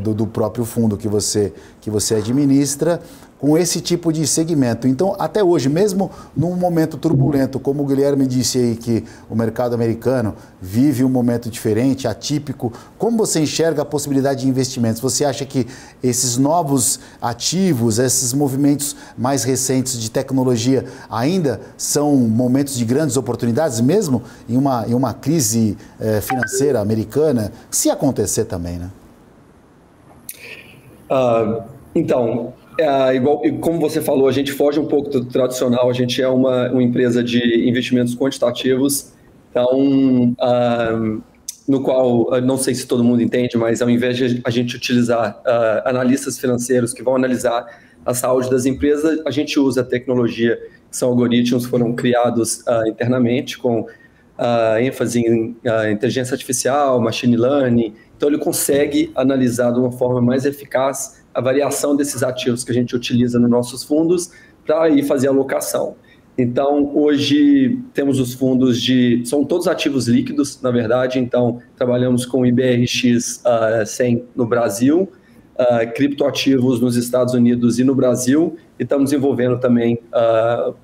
do próprio fundo que você administra, com esse tipo de segmento. Então, até hoje, mesmo num momento turbulento, como o Guilherme disse aí, que o mercado americano vive um momento diferente, atípico, como você enxerga a possibilidade de investimentos? Você acha que esses novos ativos, esses movimentos mais recentes de tecnologia ainda são momentos de grandes oportunidades, mesmo em uma crise financeira americana, se acontecer também, né? Então, igual como você falou, a gente foge um pouco do tradicional, a gente é uma empresa de investimentos quantitativos, então, no qual, não sei se todo mundo entende, mas ao invés de a gente utilizar analistas financeiros que vão analisar a saúde das empresas, a gente usa a tecnologia, que são algoritmos que foram criados internamente, com ênfase em inteligência artificial, machine learning. Então, ele consegue analisar de uma forma mais eficaz a variação desses ativos que a gente utiliza nos nossos fundos para ir fazer a alocação. Então, hoje temos os fundos são todos ativos líquidos, na verdade. Então, trabalhamos com IBRX 100 no Brasil, criptoativos nos Estados Unidos e no Brasil, e estamos desenvolvendo também,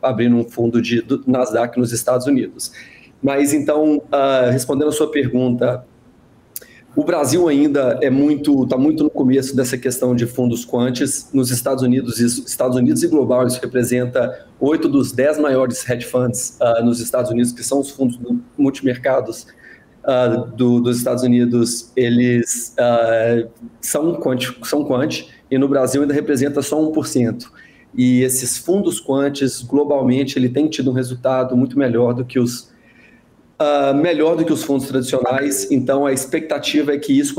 abrindo um fundo do Nasdaq nos Estados Unidos. Mas, então, respondendo a sua pergunta, o Brasil ainda está muito no começo dessa questão de fundos quantis. Nos Estados Unidos e global, isso representa 8 dos 10 maiores hedge funds nos Estados Unidos, que são os fundos multimercados dos Estados Unidos. Eles são quant, e no Brasil ainda representa só 1%. E esses fundos quantis, globalmente, ele tem tido um resultado muito melhor do que os fundos tradicionais. Então, a expectativa é que isso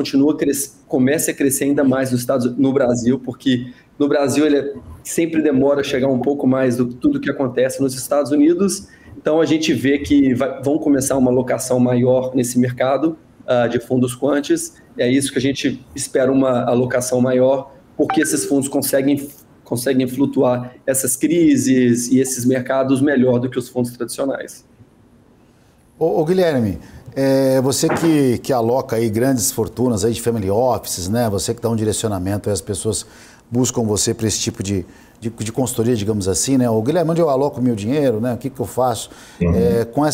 comece a crescer ainda mais no Brasil, porque no Brasil ele sempre demora a chegar um pouco mais do tudo que acontece nos Estados Unidos. Então, a gente vê que vão começar uma alocação maior nesse mercado de fundos quantis. É isso que a gente espera, uma alocação maior, porque esses fundos conseguem flutuar essas crises e esses mercados melhor do que os fundos tradicionais. Ô Guilherme, você que aloca aí grandes fortunas aí de family offices, né? Você que dá um direcionamento, aí as pessoas buscam você para esse tipo de consultoria, digamos assim, né? Ô Guilherme, onde eu aloco meu dinheiro, né? O que eu faço? Com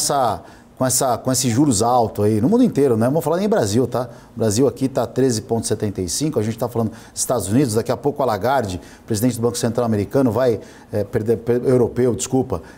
esses juros altos aí, no mundo inteiro, né? Vamos falar nem Brasil, tá? O Brasil aqui está 13,75, a gente está falando Estados Unidos, daqui a pouco a Lagarde, presidente do Banco Central americano,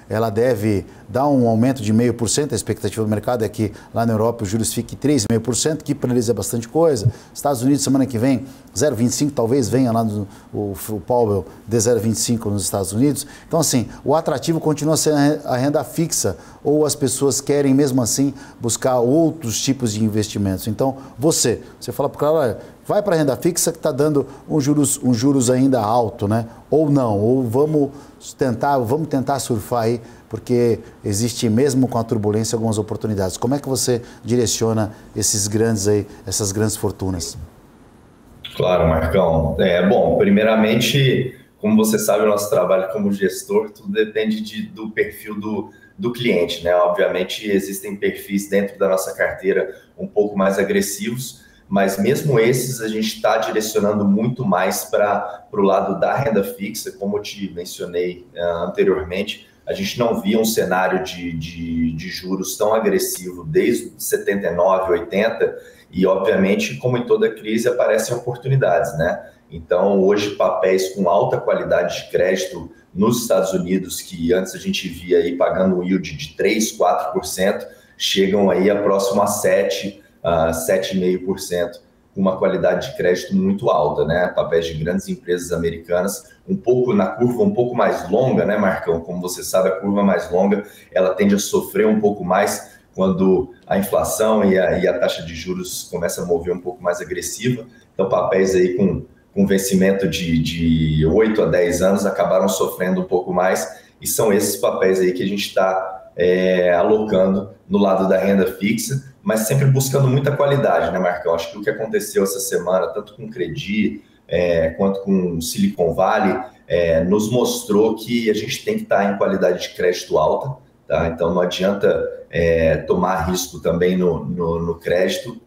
ela deve dar um aumento de 0,5%, a expectativa do mercado é que lá na Europa os juros fiquem 3,5%, que para eles é bastante coisa. Estados Unidos, semana que vem, 0,25%, talvez venha lá o Powell de 0,25% nos Estados Unidos. Então, assim, o atrativo continua sendo a renda fixa, ou as pessoas querem mesmo assim buscar outros tipos de investimentos. Então, você fala para o cara, olha, vai para a renda fixa que está dando um juros ainda alto, né? Ou não, ou vamos tentar surfar aí, porque existe mesmo com a turbulência algumas oportunidades. Como é que você direciona essas grandes fortunas? Claro, Marcão. Bom, primeiramente, como você sabe, o nosso trabalho como gestor, tudo depende do perfil do cliente, né? Obviamente, existem perfis dentro da nossa carteira um pouco mais agressivos, mas mesmo esses a gente está direcionando muito mais para o lado da renda fixa. Como eu te mencionei anteriormente, a gente não via um cenário de juros tão agressivo desde 79, 80, e obviamente, como em toda crise, aparecem oportunidades, né? Então, hoje, papéis com alta qualidade de crédito nos Estados Unidos, que antes a gente via aí pagando um yield de 3%, 4%, chegam aí a próximo a 7%, 7,5%, com uma qualidade de crédito muito alta, né? Papéis de grandes empresas americanas, um pouco na curva um pouco mais longa, né, Marcão? Como você sabe, a curva mais longa, ela tende a sofrer um pouco mais quando a inflação e a taxa de juros começa a mover um pouco mais agressiva. Então, papéis aí com vencimento de 8 a 10 anos acabaram sofrendo um pouco mais, e são esses papéis aí que a gente está alocando no lado da renda fixa, mas sempre buscando muita qualidade, né, Marcão? Acho que o que aconteceu essa semana, tanto com o Credi quanto com o Silicon Valley, nos mostrou que a gente tem que estar em qualidade de crédito alta, tá? Então não adianta tomar risco também no crédito.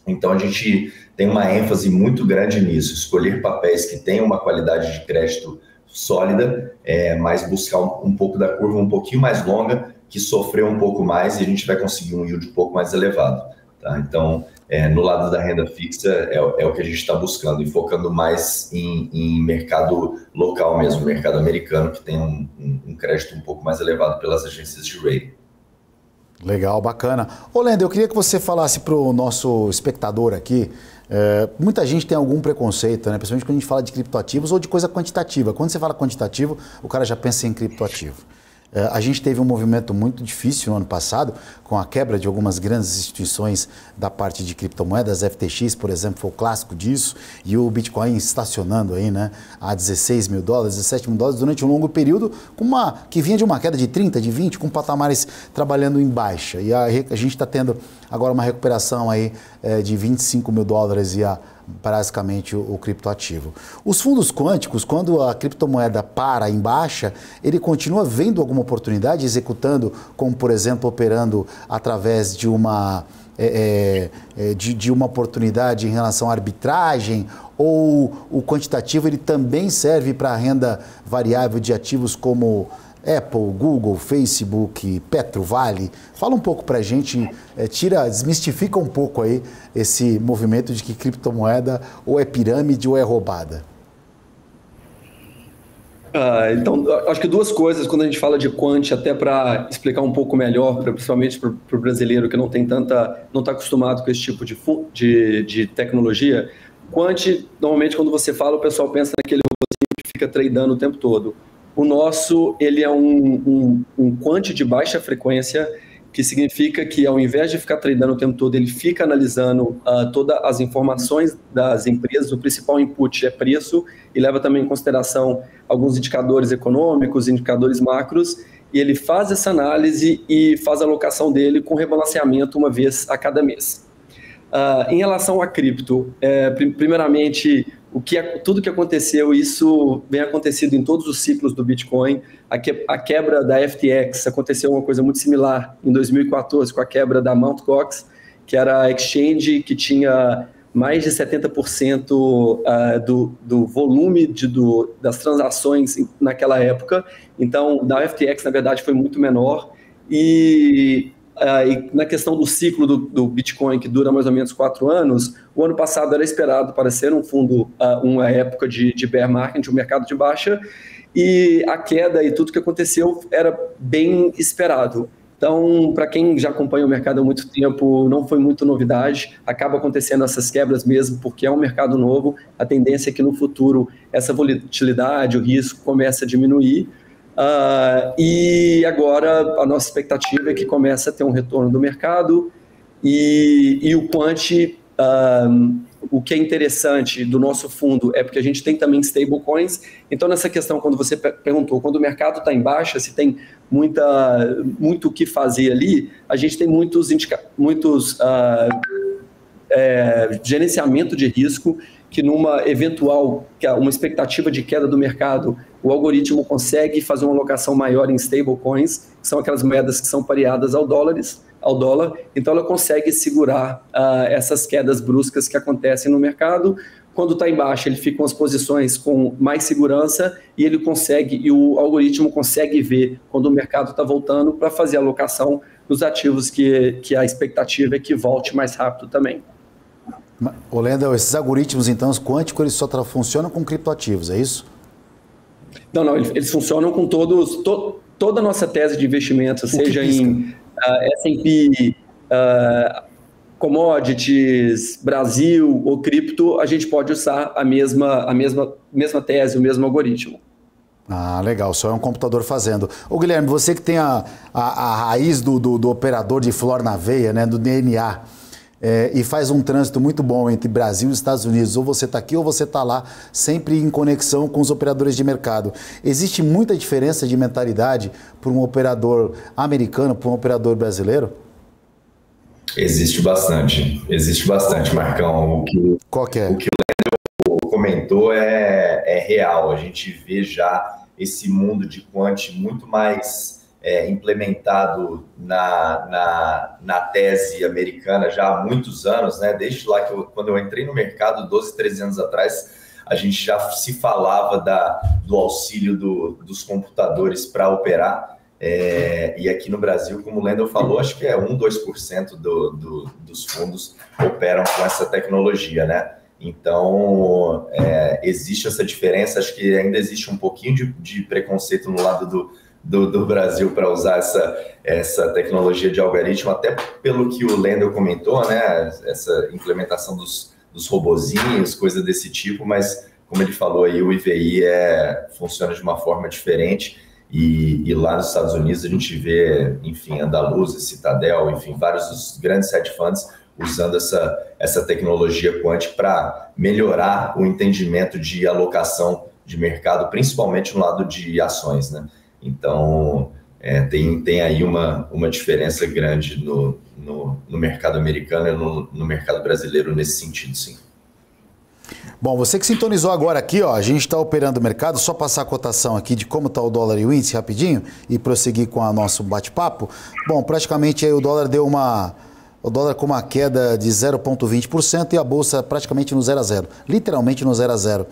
Então a gente tem uma ênfase muito grande nisso, escolher papéis que tenham uma qualidade de crédito sólida, mas buscar um pouco da curva um pouquinho mais longa, que sofreu um pouco mais e a gente vai conseguir um yield um pouco mais elevado. Tá? Então, no lado da renda fixa é o que a gente está buscando e focando mais em mercado local mesmo, mercado americano, que tem um crédito um pouco mais elevado pelas agências de rating. Legal, bacana. Ô, Lender, eu queria que você falasse para o nosso espectador aqui, muita gente tem algum preconceito, né? Principalmente quando a gente fala de criptoativos ou de coisa quantitativa. Quando você fala quantitativo, o cara já pensa em criptoativo. A gente teve um movimento muito difícil no ano passado, com a quebra de algumas grandes instituições da parte de criptomoedas. FTX, por exemplo, foi o clássico disso, e o Bitcoin estacionando aí, né, a 16 mil dólares, 17 mil dólares durante um longo período, que vinha de uma queda de 30, de 20, com patamares trabalhando em baixa. E a gente está tendo agora uma recuperação aí de 25 mil dólares e basicamente o criptoativo. Os fundos quânticos, quando a criptomoeda para em baixa, ele continua vendo alguma oportunidade, executando, como por exemplo, operando através de uma oportunidade em relação à arbitragem, ou o quantitativo ele também serve para a renda variável de ativos como Apple, Google, Facebook, Petro, Vale? Fala um pouco para a gente, desmistifica um pouco aí esse movimento de que criptomoeda ou é pirâmide ou é roubada. Então, acho que duas coisas quando a gente fala de quant, até para explicar um pouco melhor, principalmente para o brasileiro que não está acostumado com esse tipo de tecnologia. Quant, normalmente quando você fala, o pessoal pensa naquele robôzinho que fica tradando o tempo todo. O nosso, ele é um quant de baixa frequência, que significa que ao invés de ficar tradando o tempo todo, ele fica analisando todas as informações das empresas. O principal input é preço e leva também em consideração alguns indicadores econômicos, indicadores macros, e ele faz essa análise e faz a alocação dele com rebalanceamento uma vez a cada mês. Em relação a cripto, primeiramente, tudo que aconteceu, isso vem acontecendo em todos os ciclos do Bitcoin. A quebra da FTX aconteceu uma coisa muito similar em 2014 com a quebra da Mt. Gox, que era a exchange que tinha mais de 70% do volume das transações naquela época. Então, da FTX, na verdade, foi muito menor. E na questão do ciclo do Bitcoin, que dura mais ou menos 4 anos, o ano passado era esperado para ser um fundo, uma época de bear market, um mercado de baixa, e a queda e tudo que aconteceu era bem esperado. Então, para quem já acompanha o mercado há muito tempo, não foi muito novidade, acaba acontecendo essas quebras mesmo, porque é um mercado novo, a tendência é que no futuro essa volatilidade, o risco comece a diminuir. E agora a nossa expectativa é que comece a ter um retorno do mercado e o quant, o que é interessante do nosso fundo é porque a gente tem também stablecoins. Então nessa questão, quando você perguntou, quando o mercado está em baixa, se tem muito o que fazer ali, a gente tem muitos gerenciamento de risco, que numa eventual, uma expectativa de queda do mercado, o algoritmo consegue fazer uma alocação maior em stablecoins, que são aquelas moedas que são pareadas ao dólar, então ela consegue segurar essas quedas bruscas que acontecem no mercado. Quando está em baixa, ele fica com as posições com mais segurança e o algoritmo consegue ver quando o mercado está voltando para fazer a alocação nos ativos que a expectativa é que volte mais rápido também. Ô, Lender, esses algoritmos, então, os quânticos, eles só funcionam com criptoativos, é isso? Não, eles funcionam com toda a nossa tese de investimento, seja em S&P, commodities, Brasil ou cripto, a gente pode usar a mesma tese, o mesmo algoritmo. Ah, legal, só é um computador fazendo. Ô, Guilherme, você que tem a raiz do operador de flor na veia, né, do DNA, e faz um trânsito muito bom entre Brasil e Estados Unidos, ou você está aqui ou você está lá, sempre em conexão com os operadores de mercado. Existe muita diferença de mentalidade para um operador americano, para um operador brasileiro? Existe bastante, Marcão. Qual que é? O que o Lender comentou é real. A gente vê já esse mundo de quant muito mais implementado na tese americana já há muitos anos, né? Desde lá quando eu entrei no mercado, 12, 13 anos atrás, a gente já se falava do auxílio dos computadores para operar. E aqui no Brasil, como o Lendl falou, acho que 1-2% dos fundos operam com essa tecnologia, né? Então, existe essa diferença. Acho que ainda existe um pouquinho de preconceito no lado do Brasil para usar essa tecnologia de algoritmo, até pelo que o Lendl comentou, né? Essa implementação dos robozinhos, coisa desse tipo, mas, como ele falou aí, o IVI funciona de uma forma diferente. E lá nos Estados Unidos a gente vê, enfim, Andaluz, Citadel, enfim, vários dos grandes hedge funds usando essa tecnologia quant para melhorar o entendimento de alocação de mercado, principalmente no lado de ações, né? Então, tem aí uma diferença grande no mercado americano e no mercado brasileiro nesse sentido, sim. Bom, você que sintonizou agora aqui, ó, a gente está operando o mercado, só passar a cotação aqui de como está o dólar e o índice rapidinho e prosseguir com o nosso bate-papo. Bom, praticamente aí o dólar deu o dólar com uma queda de 0,20% e a bolsa praticamente no 0 a 0, literalmente no 0 a 0.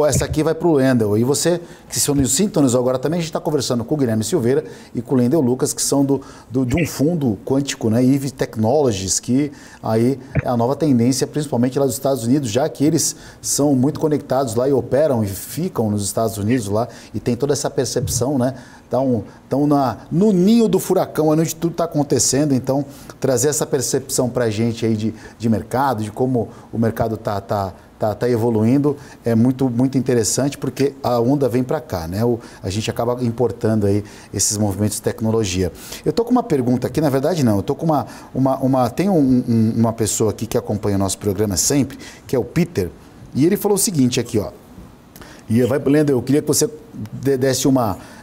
Essa aqui vai para o Lendl. E você que se sintonizou agora também, a gente está conversando com o Guilherme Silveira e com o Lendl Lucas, que são de um fundo quântico, né, EV Technologies, que aí é a nova tendência, principalmente lá dos Estados Unidos, já que eles são muito conectados lá e operam e ficam nos Estados Unidos lá e tem toda essa percepção, né? Estão no ninho do furacão, onde tudo está acontecendo, então trazer essa percepção para a gente aí de mercado, de como o mercado está evoluindo, é muito, muito interessante, porque a onda vem para cá, né? A gente acaba importando aí esses movimentos de tecnologia. Eu estou com uma pergunta aqui, na verdade não, eu estou com tem uma pessoa aqui que acompanha o nosso programa sempre, que é o Peter, e ele falou o seguinte aqui, ó. E Lendl, eu queria que você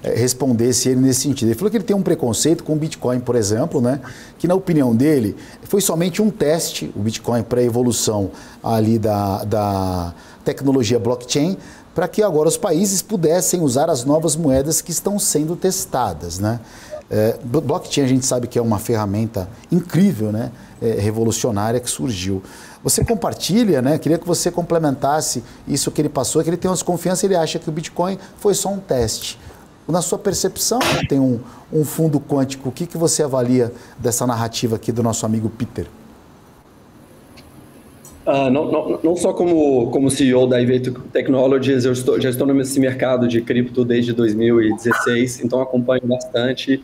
respondesse ele nesse sentido. Ele falou que ele tem um preconceito com o Bitcoin, por exemplo, né? Que na opinião dele foi somente um teste, o Bitcoin, para a evolução ali da tecnologia blockchain, para que agora os países pudessem usar as novas moedas que estão sendo testadas, né? Blockchain a gente sabe que é uma ferramenta incrível, né? Revolucionária que surgiu. Você compartilha, né? Queria que você complementasse isso que ele passou, que ele tem uma desconfiança, ele acha que o Bitcoin foi só um teste. Na sua percepção, tem um fundo quântico, o que você avalia dessa narrativa aqui do nosso amigo Peter? Não só como CEO da EV Technologies, eu já estou nesse mercado de cripto desde 2016, então acompanho bastante.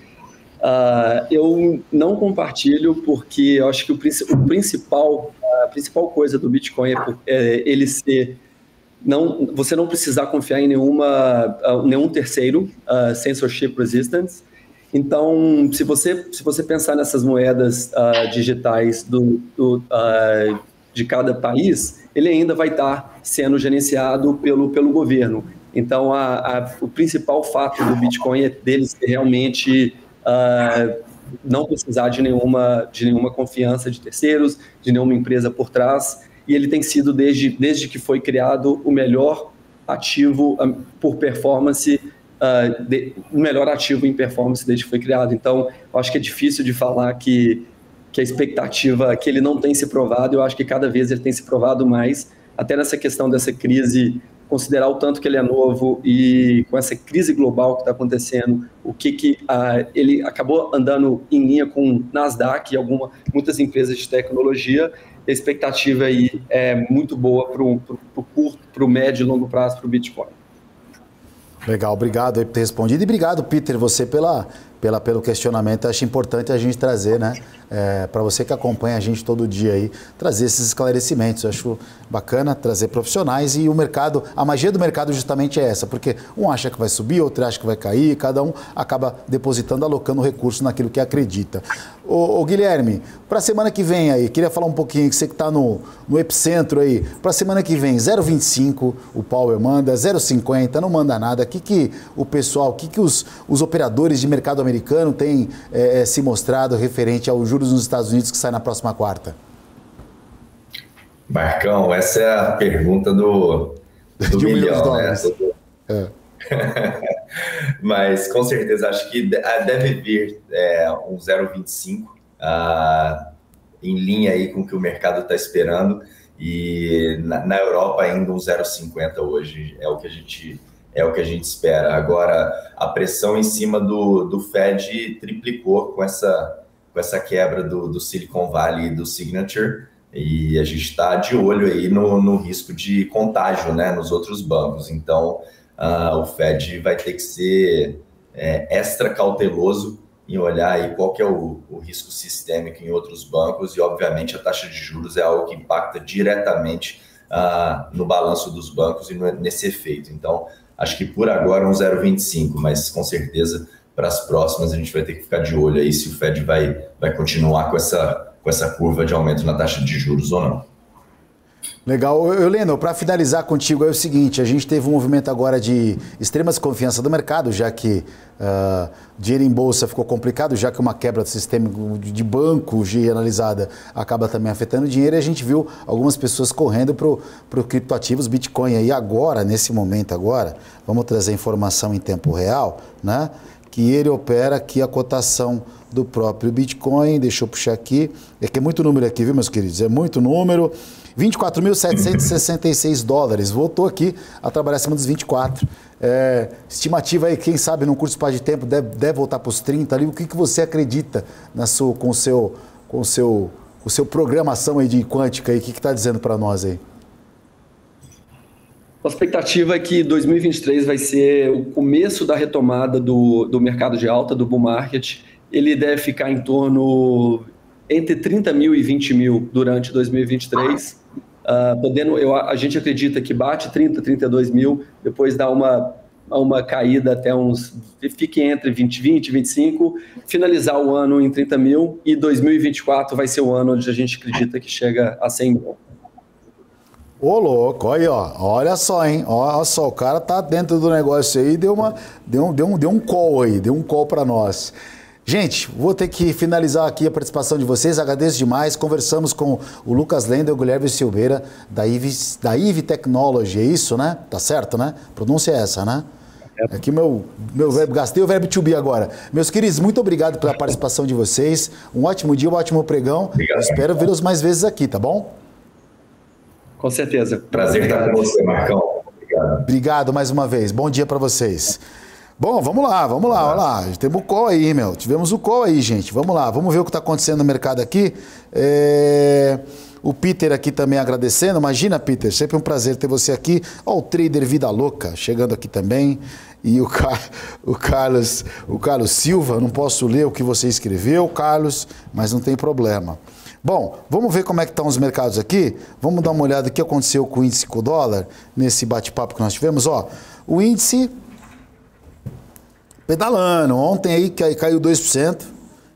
Eu não compartilho porque eu acho que a principal coisa do Bitcoin é ele ser... você não precisar confiar em nenhum terceiro, censorship resistance. Então, se você pensar nessas moedas digitais de cada país, ele ainda vai estar sendo gerenciado pelo governo. Então, o principal fato do Bitcoin é dele ser realmente não precisar de nenhuma confiança de terceiros, de nenhuma empresa por trás, e ele tem sido, desde que foi criado, o melhor ativo por performance, o melhor ativo em performance desde que foi criado. Então, eu acho que é difícil de falar que a expectativa, que ele não tem se provado, eu acho que cada vez ele tem se provado mais, até nessa questão dessa crise, considerar o tanto que ele é novo e com essa crise global que está acontecendo, ele acabou andando em linha com Nasdaq e muitas empresas de tecnologia. A expectativa aí é muito boa para o curto, para o médio e longo prazo para o Bitcoin. Legal, obrigado aí por ter respondido. E obrigado, Peter, você pelo questionamento. Acho importante a gente trazer, né? Para você que acompanha a gente todo dia aí, trazer esses esclarecimentos. Eu acho bacana trazer profissionais e o mercado, a magia do mercado justamente é essa, porque um acha que vai subir, outro acha que vai cair, cada um acaba depositando, alocando recurso naquilo que acredita. Ô Guilherme, para a semana que vem aí, queria falar um pouquinho, que você que está no epicentro aí, para a semana que vem, 0,25 o Powell manda, 0,50 não manda nada. O que o pessoal, os operadores de mercado americano têm se mostrado referente aos juros nos Estados Unidos que sai na próxima quarta? Marcão, essa é a pergunta do de $1 milhão, né? Mas com certeza acho que deve vir um 0,25 em linha aí com o que o mercado está esperando, e na Europa ainda um 0,50 hoje é o que a gente espera. Agora, a pressão em cima do Fed triplicou com essa quebra do Silicon Valley e do Signature, e a gente está de olho aí no risco de contágio, né, nos outros bancos. Então, o Fed vai ter que ser extra cauteloso em olhar aí qual que é o risco sistêmico em outros bancos, e obviamente a taxa de juros é algo que impacta diretamente no balanço dos bancos e nesse efeito. Então, acho que por agora um 0,25, mas com certeza para as próximas a gente vai ter que ficar de olho aí se o Fed vai continuar com essa curva de aumento na taxa de juros ou não. Legal. Leno, para finalizar contigo é o seguinte, a gente teve um movimento agora de extrema desconfiança do mercado, já que dinheiro em bolsa ficou complicado, já que uma quebra do sistema de banco generalizada acaba também afetando o dinheiro, e a gente viu algumas pessoas correndo para o criptoativos Bitcoin. E agora, nesse momento agora, vamos trazer informação em tempo real, né? Que ele opera aqui a cotação do próprio Bitcoin. Deixa eu puxar aqui. É que é muito número aqui, viu, meus queridos? É muito número. 24.766 dólares. Voltou aqui a trabalhar acima dos 24. Estimativa aí, quem sabe, num curto espaço de tempo, deve voltar para os 30 ali. O que você acredita com o seu programação aí de quântica aí? O que está dizendo para nós aí? A expectativa é que 2023 vai ser o começo da retomada do mercado de alta, do bull market. Ele deve ficar em torno entre 30 mil e 20 mil durante 2023. A gente acredita que bate 30, 32 mil, depois dá uma caída até fique entre 20, 25, finalizar o ano em 30 mil, e 2024 vai ser o ano onde a gente acredita que chega a 100 mil. Ô, louco, aí, ó, olha só, hein, olha só, o cara tá dentro do negócio aí, deu um call aí, deu um call para nós. Gente, vou ter que finalizar aqui a participação de vocês, agradeço demais. Conversamos com o Lucas Lendl e o Guilherme Silveira, da IV Technology, é isso, né? Tá certo, né? Pronúncia é essa, né? Aqui meu verbo, gastei o verbo to be agora. Meus queridos, muito obrigado pela participação de vocês. Um ótimo dia, um ótimo pregão. Obrigado. Espero vê-los mais vezes aqui, tá bom? Com certeza. Prazer estar com você, Marcão. Obrigado. Obrigado mais uma vez. Bom dia para vocês. Bom, vamos lá, olha lá. Temos o call aí, meu. Tivemos o call aí, gente. Vamos lá, vamos ver o que está acontecendo no mercado aqui. O Peter aqui também agradecendo. Imagina, Peter, sempre um prazer ter você aqui. Ó, o Trader Vida Louca chegando aqui também. E o Carlos Silva, não posso ler o que você escreveu, Carlos, mas não tem problema. Bom, vamos ver como é que estão os mercados aqui. Vamos dar uma olhada no que aconteceu com o índice com o dólar, nesse bate-papo que nós tivemos. Ó, o índice pedalando. Ontem aí caiu 2%,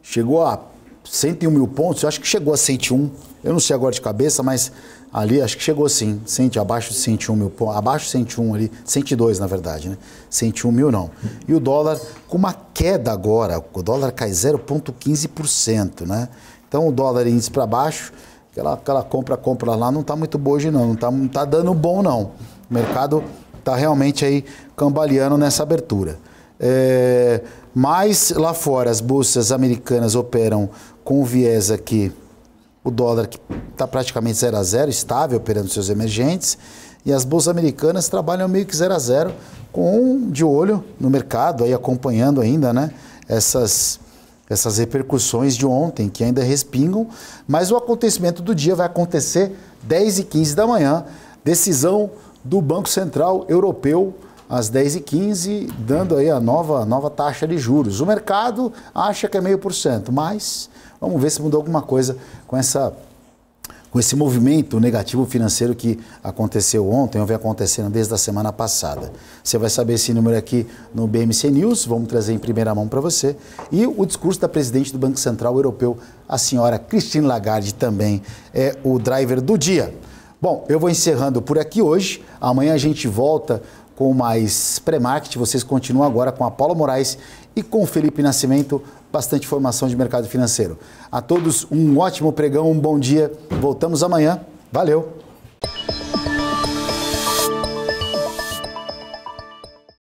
chegou a 101 mil pontos, eu acho que chegou a 101, eu não sei agora de cabeça, mas ali acho que chegou sim, abaixo de 101 mil pontos, abaixo de 101 ali, 102 na verdade, né? 101 mil não. E o dólar com uma queda agora, o dólar cai 0,15%, né? Então o dólar índice para baixo, aquela compra lá não está muito boa hoje não tá dando bom não. O mercado está realmente aí cambaleando nessa abertura. Mas lá fora as bolsas americanas operam com o viés aqui, o dólar que está praticamente 0 a 0, estável, operando seus emergentes, e as bolsas americanas trabalham meio que 0 a 0, de olho no mercado, aí acompanhando ainda, né, essas repercussões de ontem, que ainda respingam, mas o acontecimento do dia vai acontecer 10h15 da manhã, decisão do Banco Central Europeu, às 10h15, dando aí a nova taxa de juros. O mercado acha que é 0,5%, mas vamos ver se mudou alguma coisa com esse movimento negativo financeiro que aconteceu ontem, ou vem acontecendo desde a semana passada. Você vai saber esse número aqui no BMC News, vamos trazer em primeira mão para você. E o discurso da presidente do Banco Central Europeu, a senhora Christine Lagarde, também é o driver do dia. Bom, eu vou encerrando por aqui hoje. Amanhã a gente volta com mais pré-market. Vocês continuam agora com a Paula Moraes e com o Felipe Nascimento, bastante informação de mercado financeiro. A todos um ótimo pregão, um bom dia. Voltamos amanhã. Valeu!